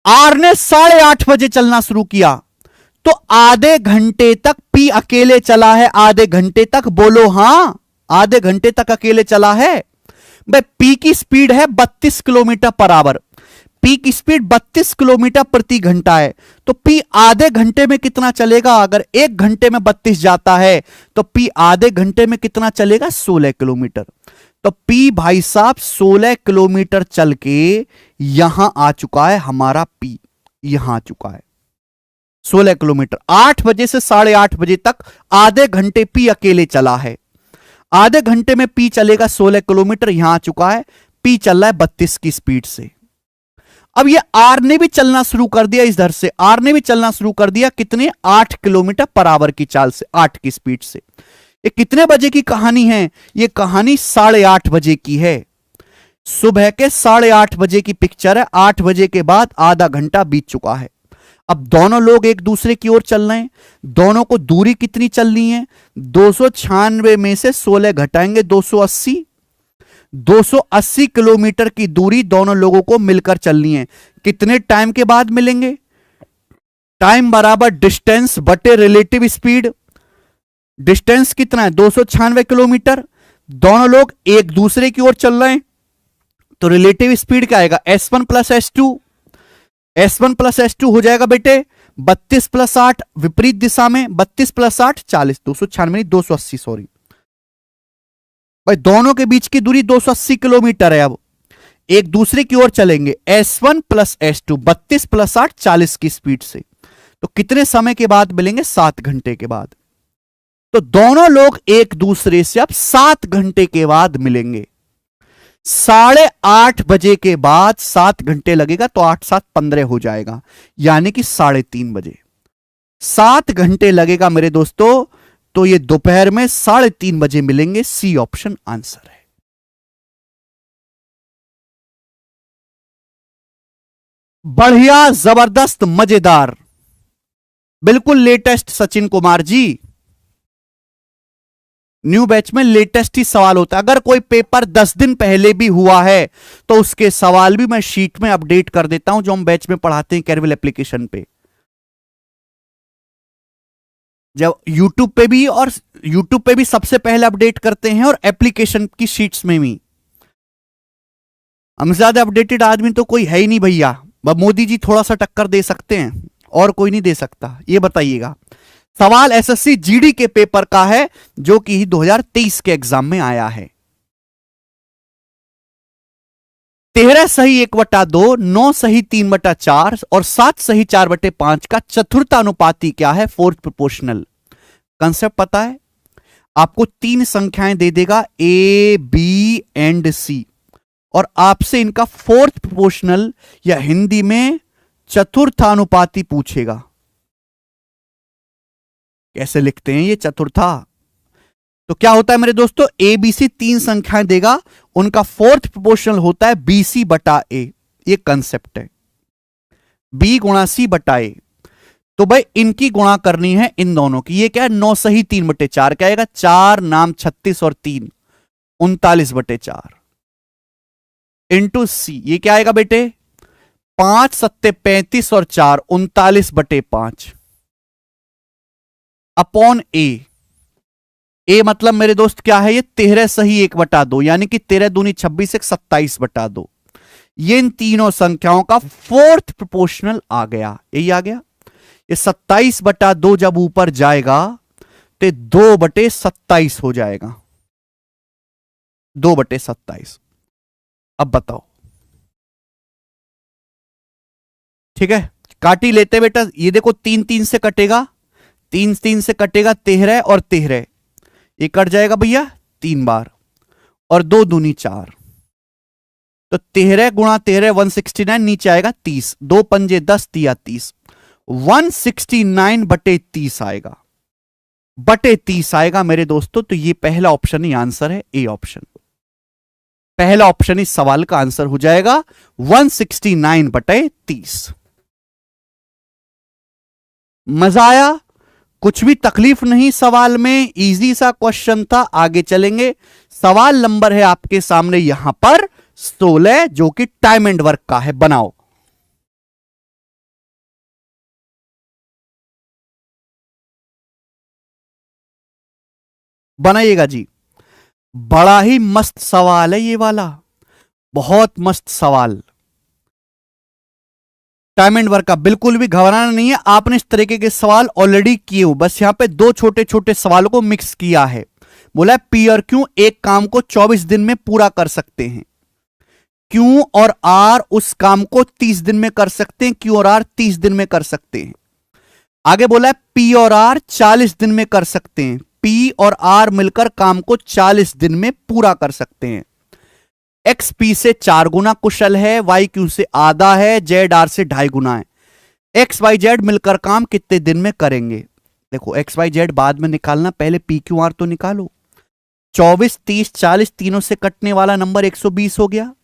S1: आर ने 8:30 बजे चलना शुरू किया, तो आधे घंटे तक पी अकेले चला है। आधे घंटे तक, बोलो हां, आधे घंटे तक अकेले चला है। भाई पी की स्पीड है 32 किलोमीटर पर आवर, पी की स्पीड 32 किलोमीटर प्रति घंटा है, तो पी आधे घंटे में कितना चलेगा? अगर 1 घंटे में 32 जाता है तो पी आधे घंटे में कितना चलेगा? 16 किलोमीटर। तो पी भाई साहब 16 किलोमीटर चल के यहां आ चुका है, हमारा पी यहां आ चुका है 16 किलोमीटर। 8 बजे से 8:30 बजे तक आधे घंटे पी अकेले चला है। आधे घंटे में पी चलेगा 16 किलोमीटर, यहां आ चुका है, पी चल रहा है 32 की स्पीड से। अब ये आर ने भी चलना शुरू कर दिया, इस धर से आर ने भी चलना शुरू कर दिया, कितने 8 किलोमीटर पर आवर की चाल से, 8 की स्पीड से। ये कितने बजे की कहानी है? ये कहानी 8:30 बजे की है, सुबह के 8:30 बजे की पिक्चर है। 8 बजे के बाद आधा घंटा बीत चुका है। अब दोनों लोग एक दूसरे की ओर चल रहे हैं, दोनों को दूरी कितनी चलनी है? 296 में से 16 घटाएंगे 280, 280 किलोमीटर की दूरी दोनों लोगों को मिलकर चलनी है। कितने टाइम के बाद मिलेंगे? टाइम बराबर डिस्टेंस बटे रिलेटिव स्पीड। डिस्टेंस कितना है? 296 किलोमीटर। दोनों लोग एक दूसरे की ओर चल रहे हैं, तो रिलेटिव स्पीड क्या आएगा? S1 plus S2। S1 plus S2 हो जाएगा बेटे 32 प्लस 8, विपरीत दिशा में 32 प्लस 8 40, 296 नहीं 280, सॉरी भाई, दोनों के बीच की दूरी 280 किलोमीटर है। अब एक दूसरे की ओर चलेंगे, S1 प्लस S2, 32 प्लस 8 40 की स्पीड से। तो कितने समय के बाद मिलेंगे? 7 घंटे के बाद। तो दोनों लोग एक दूसरे से अब 7 घंटे के बाद मिलेंगे। 8:30 बजे के बाद 7 घंटे लगेगा, तो 8 7 15 हो जाएगा, यानी कि 3:30 बजे 7 घंटे लगेगा मेरे दोस्तों। तो ये दोपहर में 3:30 बजे मिलेंगे। सी ऑप्शन आंसर है। बढ़िया, जबरदस्त, मजेदार, बिल्कुल latest Sachin Kumar ji. New batch में लेटेस्ट ही सवाल होता है। अगर कोई पेपर 10 दिन पहले भी हुआ है तो उसके सवाल भी मैं शीट में अपडेट कर देता हूं, जो हम बैच में पढ़ाते हैं कैरविल एप्लीकेशन पे। जब यूट्यूब पे भी, और यूट्यूब पे भी सबसे पहले अपडेट करते हैं, और एप्लीकेशन की शीट्स में भी। हमसे ज्यादा अपडेटेड आदमी तो कोई है ही नहीं भैया। मोदी जी थोड़ा सा टक्कर दे सकते हैं, और कोई नहीं दे सकता, ये बताइएगा। सवाल एसएससी जीडी के पेपर का है, जो कि 2023 के एग्जाम में आया है। 13 सही 1/2, 9 सही 3/4 और 7 सही 4/5 का चतुर्थानुपाती क्या है? Fourth proportional. कंसेप्ट पता है आपको? 3 संख्याएं दे देगा, ए बी एंड सी, और आपसे इनका फोर्थ प्रोपोर्शनल या हिंदी में चतुर्थानुपाती पूछेगा। कैसे लिखते हैं ये चतुर्था? तो क्या होता है मेरे दोस्तों? ए बी सी 3 संख्याएं देगा, उनका फोर्थ प्रोपोर्शनल होता है BC बटा ए। ये कंसेप्ट है, B गुणा C बटा ए। तो भाई इनकी गुणा करनी है इन दोनों की। ये क्या है? 9 सही 3/4 क्या आएगा? 4 नाम 36 और 3 39/4 इंटू सी। ये क्या आएगा बेटे? 5 सत्ते 35 और 4 39/5 अपॉन ए। ए मतलब मेरे दोस्त क्या है? ये 13 सही 1/2, यानी कि 13 दूनी 26 एक 27/2। ये इन तीनों संख्याओं का फोर्थ प्रोपोर्शनल आ गया। यही आ गया। ये 27/2 जब ऊपर जाएगा तो 2/27 हो जाएगा, 2/27। अब बताओ, ठीक है? काटी लेते बेटा। ये देखो 3 3 से कटेगा, 3 3 से कटेगा 13 और 13, ये कट जाएगा भैया 3 बार, और 2 दूनी 4, तो 13 गुणा 13 169, नीचे आएगा 30, 2 पंजे 10 दिया 30, 169/30 आएगा, बटे 30 आएगा मेरे दोस्तों। तो ये पहला ऑप्शन ही आंसर है, ए ऑप्शन। पहला ऑप्शन इस सवाल का आंसर हो जाएगा 169/30। मजा आया? कुछ भी तकलीफ नहीं सवाल में, इजी सा क्वेश्चन था। आगे चलेंगे। सवाल नंबर है आपके सामने यहां पर 16, जो कि टाइम एंड वर्क का है। बनाओ। बनाइएगा जी। बड़ा ही मस्त सवाल है ये वाला, बहुत मस्त सवाल। टाइम एंड वर्क का बिल्कुल भी घबराना नहीं है। आपने इस तरीके के सवाल ऑलरेडी किए हो, बस यहां पे 2 छोटे छोटे सवालों को मिक्स किया है। बोला पी और क्यू एक काम को 24 दिन में पूरा कर सकते हैं, क्यू और आर उस काम को 30 दिन में कर सकते हैं, क्यू और आर 30 दिन में कर सकते हैं। आगे बोला है पी और आर 40 दिन में कर सकते हैं, P और R मिलकर काम को 40 दिन में पूरा कर सकते हैं। X P से 4 गुना कुशल है, Y Q से आधा है, Z R से 2.5 गुना है। X Y Z मिलकर काम कितने दिन में करेंगे? देखो X Y Z बाद में निकालना, पहले P Q R तो निकालो। 24, 30, 40 तीनों से कटने वाला नंबर 120 हो गया।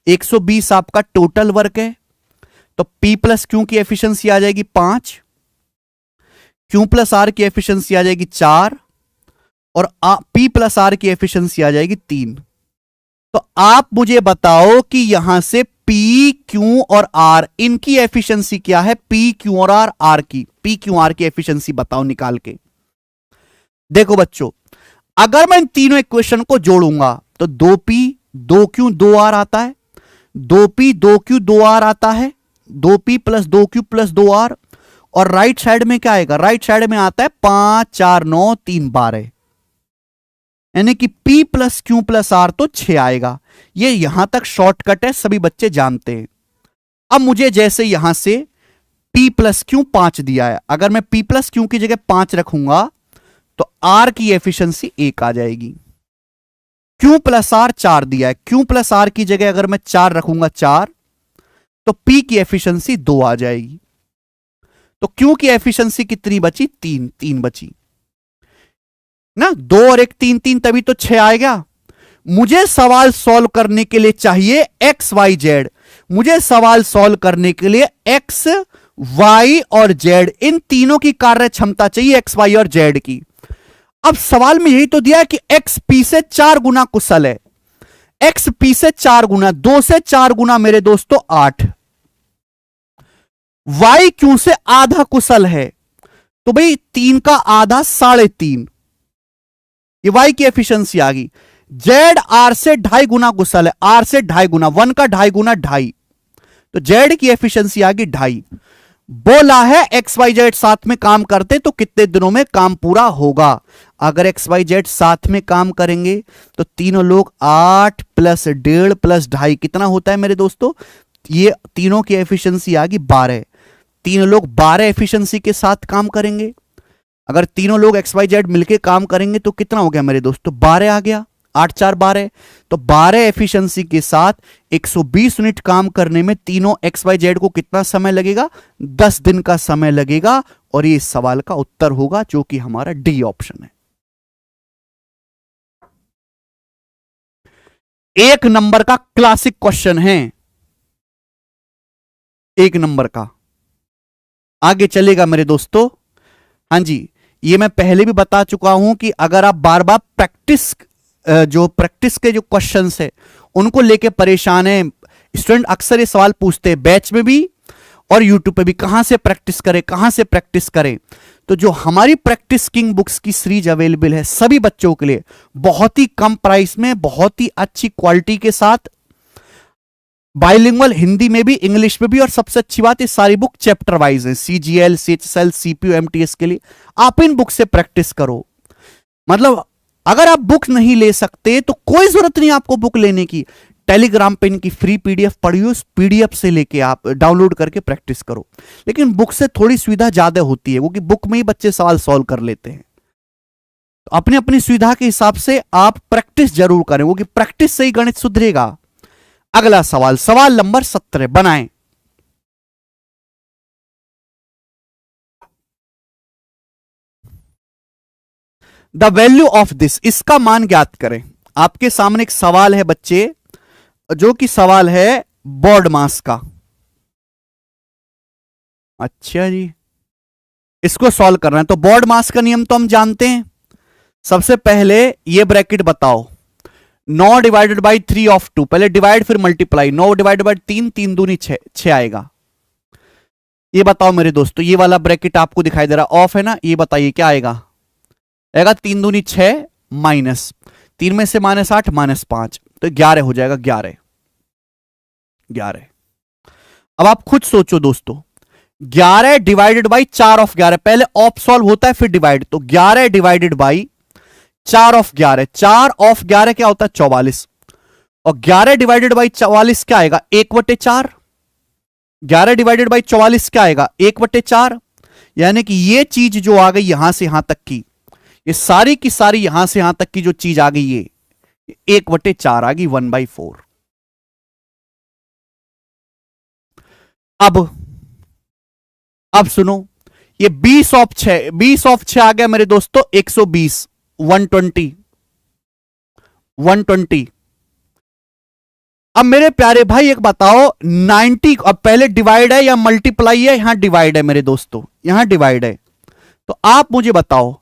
S1: 120 आपका टोटल वर्क है, तो P प्लस Q की एफिशिएंसी आ जाएगी 5, Q प्लस R की एफिशिएंसी आ जाएगी 4 और P प्लस R की एफिशिएंसी आ जाएगी 3। तो आप मुझे बताओ कि यहां से P, Q और R इनकी एफिशिएंसी क्या है? P, Q और R की, P, Q, R की एफिशिएंसी बताओ निकाल के। देखो बच्चों, अगर मैं इन तीनों इक्वेशन को जोड़ूंगा तो 2P 2Q 2R आता है, 2P 2Q 2R आता है, 2P plus 2Q plus 2R, और राइट साइड में क्या आएगा? राइट साइड में आता है 5 4 9 3 12, यानी कि P plus Q plus R तो 6 आएगा। ये यहां तक शॉर्टकट है, सभी बच्चे जानते हैं। अब मुझे जैसे यहां से P प्लस Q 5 दिया है, अगर मैं P प्लस Q की जगह 5 रखूंगा तो R की एफिशिएंसी 1 आ जाएगी। Q प्लस R 4 दिया है, Q प्लस R की जगह अगर मैं 4 रखूंगा 4, तो P की एफिशिएंसी 2 आ जाएगी। तो Q की एफिशिएंसी कितनी बची? 3 बची ना, 2 और 1 3 3, तभी तो 6 आएगा। मुझे सवाल सॉल्व करने के लिए चाहिए X Y Z, मुझे सवाल सॉल्व करने के लिए X Y और Z इन तीनों की कार्य क्षमता चाहिए, X Y और Z की। अब सवाल में यही तो दिया है कि X P से 4 गुना कुशल है, X P से 4 गुना, 2 से 4 गुना मेरे दोस्तों 8, Y Q से आधा कुशल है, तो भाई 3 का आधा 3.5, ये Y की एफिशिएंसी आ गई। Z R से 2.5 गुना कुशल है, R से 2.5 गुना, 1 का 2.5 गुना 2.5, तो Z की एफिशिएंसी आ गई 2.5। बोला है X Y Z साथ में काम करते तो कितने दिनों में काम पूरा होगा? अगर X Y Z साथ में काम करेंगे तो तीनों लोग 8 प्लस 1.5 प्लस 2.5 कितना होता है मेरे दोस्तों? ये तीनों की एफिशिएंसी आ गई 12। तीनों लोग 12 एफिशिएंसी के साथ काम करेंगे। अगर तीनों लोग X Y Z मिलके काम करेंगे तो कितना हो गया मेरे दोस्तों? 12 आ गया, 8 4 12, तो 12 एफिशिएंसी के साथ 120 यूनिट काम करने में तीनों X Y Z को कितना समय लगेगा? 10 दिन का समय लगेगा, और ये इस सवाल का उत्तर होगा जो कि हमारा डी ऑप्शन है। 1 नंबर का क्लासिक क्वेश्चन है, 1 नंबर का। आगे चलेगा मेरे दोस्तों। हां जी, ये मैं पहले भी बता चुका हूं कि अगर आप बार बार प्रैक्टिस के जो क्वेश्चंस है उनको लेके परेशान है, स्टूडेंट अक्सर ये सवाल पूछते हैं बैच में भी और यूट्यूब पे भी, कहां से प्रैक्टिस करें, कहां से प्रैक्टिस करें। तो जो हमारी प्रैक्टिस किंग बुक्स की सीरीज अवेलेबल है सभी बच्चों के लिए, बहुत ही कम प्राइस में, बहुत ही अच्छी क्वालिटी के साथ, बाइलिंगुअल हिंदी में भी इंग्लिश में भी, और सबसे अच्छी बात ये सारी बुक चैप्टर वाइज है, CGL, CHSL, CPU, MTS के लिए। आप इन बुक से प्रैक्टिस करो। मतलब अगर आप बुक नहीं ले सकते तो कोई जरूरत नहीं आपको बुक लेने की, टेलीग्राम पे इनकी फ्री PDF पड़ी हो, उस PDF से लेके आप डाउनलोड करके प्रैक्टिस करो। लेकिन बुक से थोड़ी सुविधा ज्यादा होती है, क्योंकि बुक में ही बच्चे सवाल सॉल्व कर लेते हैं। तो अपनी अपनी सुविधा के हिसाब से आप प्रैक्टिस जरूर करें, क्योंकि प्रैक्टिस से ही गणित सुधरेगा। अगला सवाल, सवाल नंबर 17 बनाएं। द वैल्यू ऑफ दिस, इसका मान ज्ञात करें। आपके सामने एक सवाल है बच्चे, जो कि सवाल है बोर्ड मास का। अच्छा जी, इसको सॉल्व करना है। तो बोर्ड मास का नियम तो हम जानते हैं। सबसे पहले ये ब्रैकेट बताओ, 9 डिवाइडेड बाई 3 ऑफ 2, पहले डिवाइड फिर मल्टीप्लाई, 9 डिवाइडेड बाई 3, 3 दूनी 6 आएगा। ये बताओ मेरे दोस्तों, ये वाला ब्रैकेट आपको दिखाई दे रहा ऑफ है ना, ये बताइए क्या आएगा? 3 दूनी 6 माइनस 3 में से -8 -5, तो 11 हो जाएगा। 11। अब आप खुद सोचो दोस्तों, 11 डिवाइडेड बाई 4 ऑफ 11, पहले ऑफ सॉल्व होता है फिर डिवाइड, तो 11 डिवाइडेड बाई 4 ऑफ 11, 4 ऑफ 11 क्या होता है? 44, और 11 डिवाइडेड बाई 44 क्या आएगा? 1/4। 11 डिवाइडेड बाई 44 क्या आएगा? 1/4, यानी कि ये चीज जो आ गई यहां से यहां तक की, ये सारी की सारी यहां से यहां तक की जो चीज आ गई ये 1/4 आ गई, 1/4। अब सुनो, ये 20/6, 20/6 आ गया मेरे दोस्तों 120, 120, 120। अब मेरे प्यारे भाई एक बताओ, 90 अब पहले डिवाइड है या मल्टीप्लाई है? यहां डिवाइड है मेरे दोस्तों, यहां डिवाइड है। तो आप मुझे बताओ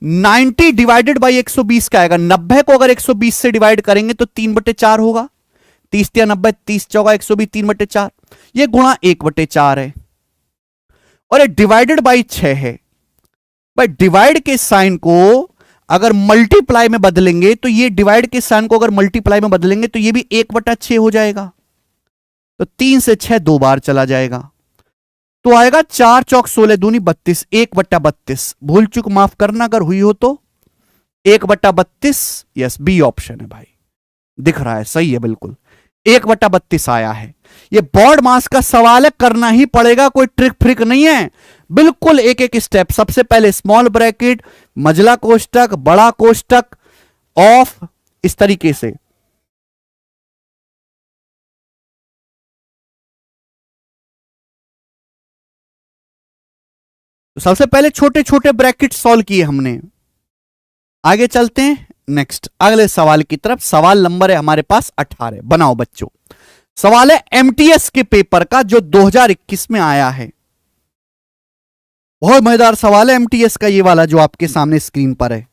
S1: 90 डिवाइडेड बाई 120 क्या आएगा? 90 को अगर 120 से डिवाइड करेंगे तो 3/4 होगा। 30 या 90, 30 चौका 120, 3/4। ये गुणा 1/4 है और ये डिवाइडेड बाई 6 है। भाई डिवाइड के साइन को अगर मल्टीप्लाई में बदलेंगे तो ये डिवाइड के साइन को अगर मल्टीप्लाई में बदलेंगे तो ये भी 1/6 हो जाएगा। तो 3 से 6 2 बार चला जाएगा, तो आएगा 4 चौक 16 दूनी 32, 1/32। भूल चूक माफ करना अगर हुई हो तो 1/32। यस, बी ऑप्शन है भाई, दिख रहा है, सही है बिल्कुल, 1/32 आया है। ये बोर्ड मास का सवाल है, करना ही पड़ेगा, कोई ट्रिक फ्रिक नहीं है, बिल्कुल एक एक स्टेप। सबसे पहले स्मॉल ब्रैकेट, मझला कोष्टक, बड़ा कोष्टक, ऑफ, इस तरीके से। तो सबसे पहले छोटे छोटे ब्रैकेट सॉल्व किए हमने, आगे चलते हैं नेक्स्ट अगले सवाल की तरफ। सवाल नंबर है हमारे पास 18। बनाओ बच्चों, सवाल है एमटीएस के पेपर का जो 2021 में आया है। बहुत मजेदार सवाल है एमटीएस का, ये वाला जो आपके सामने स्क्रीन पर है।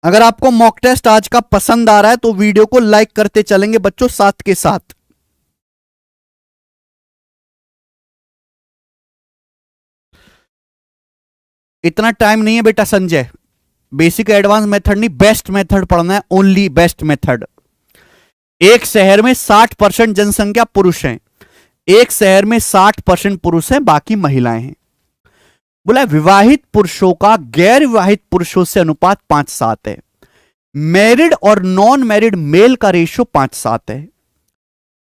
S1: अगर आपको मॉक टेस्ट आज का पसंद आ रहा है तो वीडियो को लाइक करते चलेंगे बच्चों साथ के साथ। इतना टाइम नहीं है बेटा संजय, बेसिक एडवांस मेथड नहीं, बेस्ट मेथड पढ़ना है, ओनली बेस्ट मेथड। एक शहर में 60% जनसंख्या पुरुष हैं, एक शहर में 60% पुरुष हैं, बाकी महिलाएं हैं। बोला विवाहित पुरुषों का गैर विवाहित पुरुषों से अनुपात 5:7 है। मैरिड और नॉन मैरिड मेल का रेशियो 5:7 है।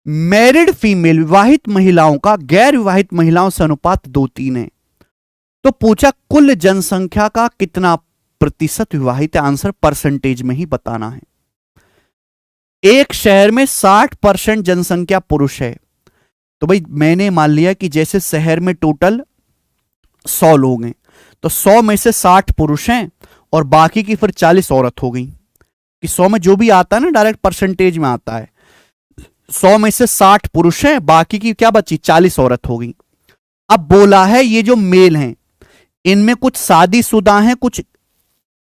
S1: मैरिड फीमेल विवाहित महिलाओं का गैर विवाहित महिलाओं से अनुपात 2:3 है। तो पूछा कुल जनसंख्या का कितना प्रतिशत विवाहित है? आंसर परसेंटेज में ही बताना है। एक शहर में 60% जनसंख्या पुरुष है, तो भाई मैंने मान लिया कि जैसे शहर में टोटल 100 लोग हैं तो 100 में से 60 पुरुष हैं और बाकी की फिर 40 औरत हो गई, कि 100 में जो भी आता है ना डायरेक्ट परसेंटेज में आता है। 100 में से 60 पुरुष हैं, बाकी की क्या बची? 40 औरत हो गई। अब बोला है ये जो मेल हैं इनमें कुछ शादीशुदा हैं, कुछ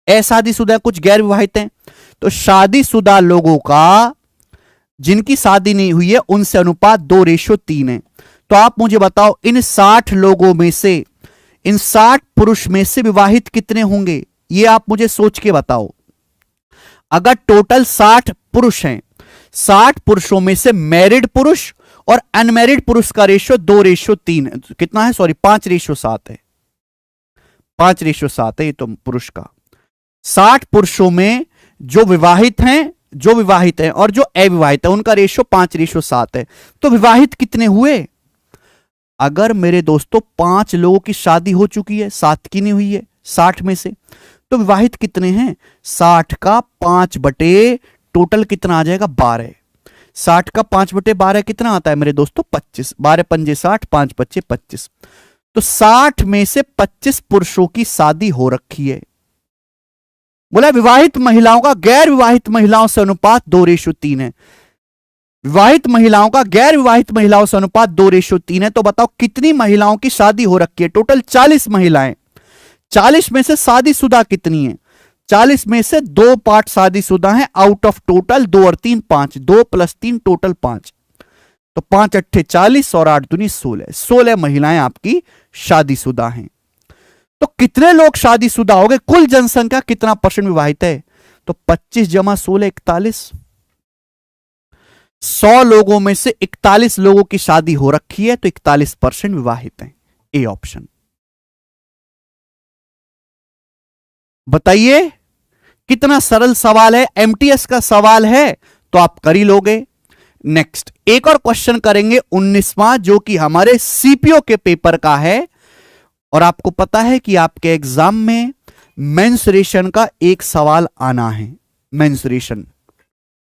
S1: अशादीशुदा, कुछ गैर विवाहित हैं। तो शादीशुदा लोगों का जिनकी शादी नहीं हुई है उनसे अनुपात 2:3 है। तो आप मुझे बताओ इन 60 लोगों में से, इन 60 पुरुष में से विवाहित कितने होंगे? ये आप मुझे सोच के बताओ। अगर टोटल 60 पुरुष हैं, 60 पुरुषों में से मैरिड पुरुष और अनमैरिड पुरुष का रेशियो 2:3 कितना है? सॉरी 5:7 है, 5:7 है ये तो पुरुष का। 60 पुरुषों में जो विवाहित हैं और जो अविवाहित है उनका रेशियो 5:7 है। तो विवाहित कितने हुए? अगर मेरे दोस्तों 5 लोगों की शादी हो चुकी है, 7 की नहीं हुई है 60 में से, तो विवाहित कितने हैं? 60 का 5 बटे टोटल कितना आ जाएगा? 12। 60 का 5/12 कितना आता है मेरे दोस्तों? 25। 12 पंजे 60, 5 बच्चे 25। तो 60 में से 25 पुरुषों की शादी हो रखी है। बोला विवाहित महिलाओं का गैर विवाहित महिलाओं से अनुपात 2:3 है। विवाहित महिलाओं का गैर विवाहित महिलाओं से अनुपात 2:3 है। तो बताओ कितनी महिलाओं की शादी हो रखी है? टोटल 40 महिलाएं। 40 में से शादीशुदा कितनी है? 40 में से 2 पार्ट शादीशुदा हैं, आउट ऑफ टोटल 2 और 3 5, 2 + 3 टोटल 5। तो 5 8 40 और 8 दूनी 16, 16 महिलाएं आपकी शादीशुदा हैं। तो कितने लोग शादीशुदा हो गए? कुल जनसंख्या कितना परसेंट विवाहित है? तो 25 + 16 41। 100 लोगों में से 41 लोगों की शादी हो रखी है, तो 41% विवाहित हैं। A option. बताइए कितना सरल सवाल है, एमटीएस का सवाल है तो आप कर ही लोगे, नेक्स्ट एक और क्वेश्चन करेंगे 19वां, जो कि हमारे सीपीओ के पेपर का है। और आपको पता है कि आपके एग्जाम में मेंसुरेशन का एक सवाल आना है, मेंसुरेशन,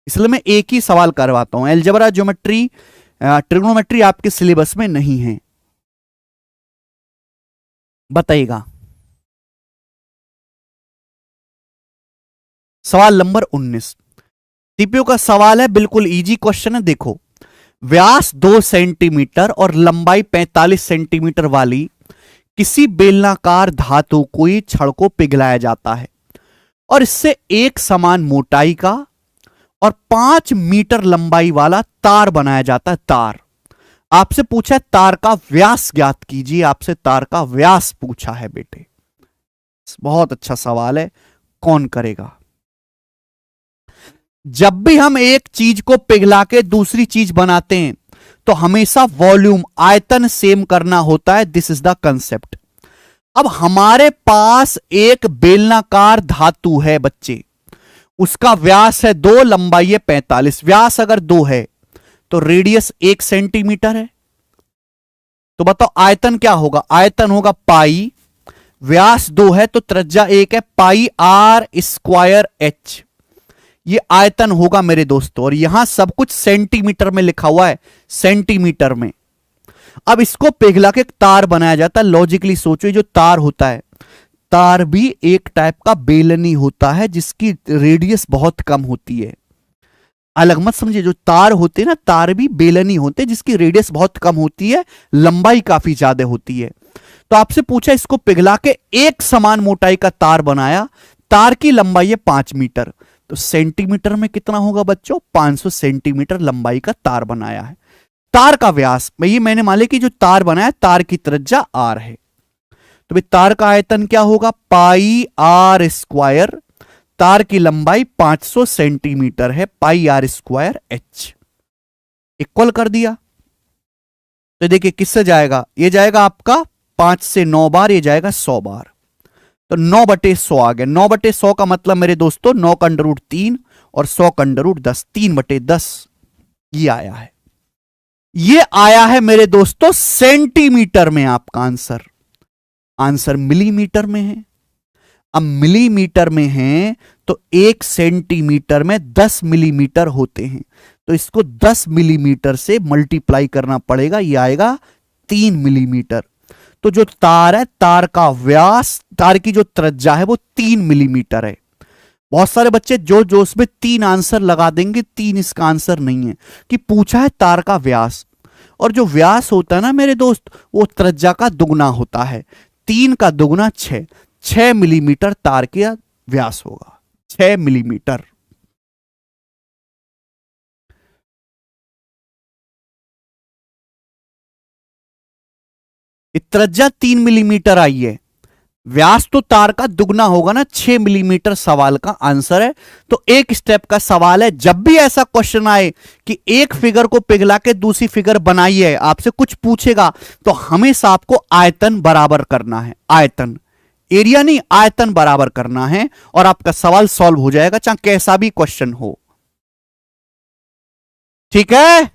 S1: इसलिए मैं एक ही सवाल करवाता हूं। अलजेब्रा, ज्योमेट्री, ट्रिग्नोमेट्री आपके सिलेबस में नहीं है। बताइएगा। सवाल नंबर 19 सीपीओ का सवाल है, बिल्कुल इजी क्वेश्चन है। देखो, व्यास 2 सेंटीमीटर और लंबाई 45 सेंटीमीटर वाली किसी बेलनाकार धातु को छड़ को पिघलाया जाता है और इससे एक समान मोटाई का और 5 मीटर लंबाई वाला तार बनाया जाता है। तार आपसे पूछा है, तार का व्यास ज्ञात कीजिए। आपसे तार का व्यास पूछा है बेटे। बहुत अच्छा सवाल है, कौन करेगा? जब भी हम एक चीज को पिघला के दूसरी चीज बनाते हैं तो हमेशा वॉल्यूम, आयतन सेम करना होता है। This is the concept. अब हमारे पास एक बेलनाकार धातु है बच्चे, उसका व्यास है 2, लंबाई है 45। व्यास अगर 2 है तो रेडियस 1 सेंटीमीटर है। तो बताओ आयतन क्या होगा? आयतन होगा पाई, व्यास 2 है तो त्रिज्या 1 है, पाई आर स्क्वायर एच। ये आयतन होगा मेरे दोस्तों, और यहां सब कुछ सेंटीमीटर में लिखा हुआ है, सेंटीमीटर में। अब इसको पिघला के तार बनाया जाता है। लॉजिकली सोचो, जो तार होता है, तार भी एक टाइप का बेलनी होता है जिसकी रेडियस बहुत कम होती है। अलग मत समझिए, जो तार होते हैं ना, तार भी बेलनी होते हैं जिसकी रेडियस बहुत कम होती है, लंबाई काफी ज्यादा होती है। तो आपसे पूछा, इसको पिघला के एक समान मोटाई का तार बनाया, तार की लंबाई है 5 मीटर, तो सेंटीमीटर में कितना होगा बच्चों? 500 सेंटीमीटर लंबाई का तार बनाया है। तार का व्यास, ये मैंने मान लिया कि जो तार बनाया, तार की त्रिज्या आर है, तो भाई तार का आयतन क्या होगा? पाई आर स्क्वायर, तार की लंबाई 500 सेंटीमीटर है, पाई आर स्क्वायर एच। इक्वल कर दिया तो देखिए किससे जाएगा? ये जाएगा आपका 5 से 9 बार, ये जाएगा 100 बार, तो 9/100 आ गया। 9/100 का मतलब मेरे दोस्तों 9 का अंडर रूट 3 और 100 का अंडर रूट 10, 3/10 ये आया है। ये आया है मेरे दोस्तों सेंटीमीटर में। आपका आंसर मिलीमीटर में है। अब मिलीमीटर में है तो 1 सेंटीमीटर में 10 मिलीमीटर होते हैं, तो इसको 10 मिलीमीटर से मल्टीप्लाई करना पड़ेगा, ये आएगा 3 मिलीमीटर। तो जो तार है, तार का व्यास, तार की जो त्रिज्या है वो 3 मिलीमीटर है। बहुत सारे बच्चे जो जो उसमें 3 आंसर लगा देंगे, 3 इसका आंसर नहीं है, कि पूछा है तार का व्यास, और जो व्यास होता है ना मेरे दोस्त, वो त्रिज्या का दुगना होता है। 3 का दुगना 6 मिलीमीटर तार का व्यास होगा, 6 मिलीमीटर। त्रिज्या 3 मिलीमीटर आई है, व्यास तो तार का दुगना होगा ना, 6 मिलीमीटर सवाल का आंसर है। तो एक स्टेप का सवाल है। जब भी ऐसा क्वेश्चन आए कि एक फिगर को पिघला के दूसरी फिगर बनाई है, आपसे कुछ पूछेगा, तो हमेशा आपको आयतन बराबर करना है। आयतन, एरिया नहीं, आयतन बराबर करना है, और आपका सवाल सॉल्व हो जाएगा, चाहे कैसा भी क्वेश्चन हो। ठीक है,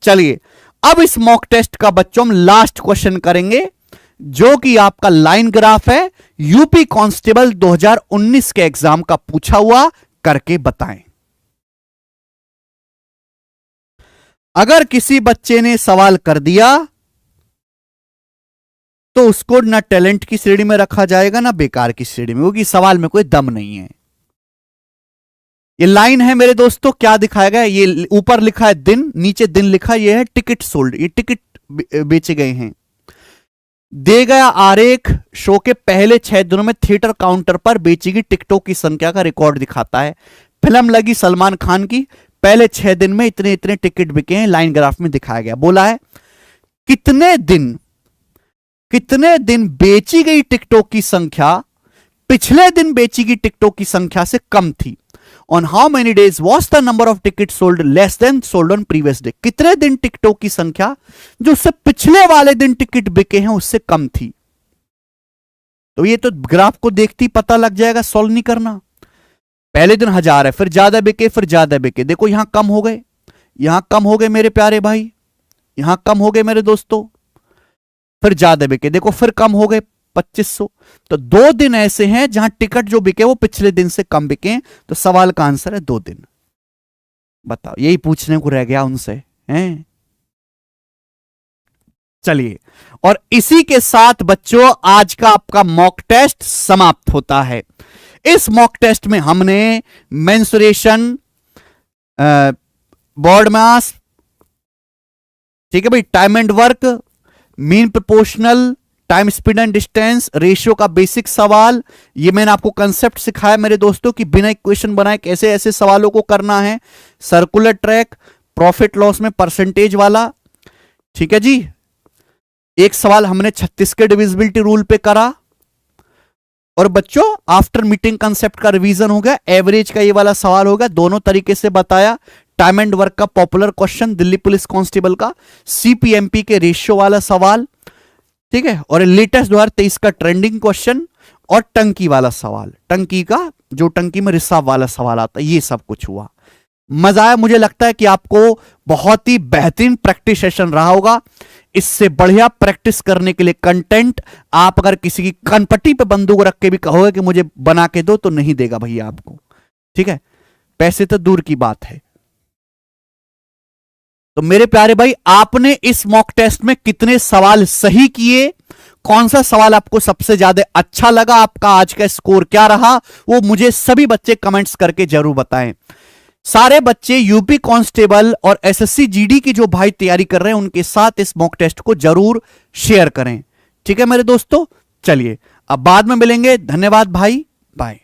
S1: चलिए अब इस मॉक टेस्ट का बच्चों हम लास्ट क्वेश्चन करेंगे, जो कि आपका लाइन ग्राफ है, यूपी कांस्टेबल 2019 के एग्जाम का पूछा हुआ, करके बताएं। अगर किसी बच्चे ने सवाल कर दिया तो उसको ना टैलेंट की श्रेणी में रखा जाएगा ना बेकार की श्रेणी में, क्योंकि सवाल में कोई दम नहीं है। ये लाइन है मेरे दोस्तों, क्या दिखाया गया? ये ऊपर लिखा है दिन, नीचे दिन लिखा, ये है टिकट सोल्ड, ये टिकट बेचे गए हैं। दे गया आरेख शो के पहले 6 दिनों में थिएटर काउंटर पर बेची गई टिकटों की संख्या का रिकॉर्ड दिखाता है। फिल्म लगी सलमान खान की, पहले 6 दिन में इतने इतने टिकट बिके हैं, लाइन ग्राफ में दिखाया गया। बोला है कितने दिन बेची गई टिकटों की संख्या पिछले दिन बेची गई टिकटों की संख्या से कम थी। On how many days was the number of tickets sold less than sold on previous day? कितने दिन टिकटों की संख्या जो उससे पिछले वाले दिन टिकट बिके हैं उससे कम थी। तो ये तो ग्राफ को देखते ही पता लग जाएगा, सॉल्व नहीं करना। पहले दिन 1000 है, फिर ज्यादा बिके, फिर ज्यादा बिके, देखो यहां कम हो गए, यहां कम हो गए मेरे प्यारे भाई, यहां कम हो गए मेरे दोस्तों, फिर ज्यादा बिके, देखो फिर कम हो गए 2500। तो 2 दिन ऐसे हैं जहां टिकट जो बिके वो पिछले दिन से कम बिके, तो सवाल का आंसर है 2 दिन। बताओ, यही पूछने को रह गया उनसे, हैं? चलिए, और इसी के साथ बच्चों आज का आपका मॉक टेस्ट समाप्त होता है। इस मॉक टेस्ट में हमने मेंसुरेशन, बॉड मास, ठीक है भाई, time and work, mean proportional, time speed and distance, ratio का बेसिक सवाल, ये मैंने आपको कंसेप्ट सिखाया मेरे दोस्तों कि बिना इक्वेशन बनाए कैसे ऐसे सवालों को करना है, सर्कुलर ट्रैक, प्रॉफिट लॉस में परसेंटेज वाला, ठीक है जी। एक सवाल हमने 36 के डिविजिबिलिटी रूल पे करा, और बच्चों आफ्टर मीटिंग कंसेप्ट का रिवीजन हो गया, एवरेज का ये वाला सवाल हो गया, दोनों तरीके से बताया, टाइम एंड वर्क का popular question Delhi police constable का, सीपीएमपी के रेशियो वाला सवाल, ठीक है, और लेटेस्ट 2023 का ट्रेंडिंग क्वेश्चन, और टंकी वाला सवाल, टंकी का जो टंकी में रिसाव वाला सवाल आता है, ये सब कुछ हुआ। मजा आया, मुझे लगता है कि आपको बहुत ही बेहतरीन प्रैक्टिस सेशन रहा होगा। इससे बढ़िया प्रैक्टिस करने के लिए कंटेंट आप अगर किसी की कनपट्टी पे बंदूक रख के भी कहोगे कि मुझे बना के दो, तो नहीं देगा भैया आपको, ठीक है, पैसे तो दूर की बात है। तो मेरे प्यारे भाई, आपने इस मॉक टेस्ट में कितने सवाल सही किए, कौन सा सवाल आपको सबसे ज्यादा अच्छा लगा, आपका आज का स्कोर क्या रहा, वो मुझे सभी बच्चे कमेंट्स करके जरूर बताएं। सारे बच्चे यूपी कांस्टेबल और एसएससी जीडी की जो भाई तैयारी कर रहे हैं उनके साथ इस मॉक टेस्ट को जरूर शेयर करें, ठीक है मेरे दोस्तों। चलिए अब बाद में मिलेंगे, धन्यवाद भाई, बाय।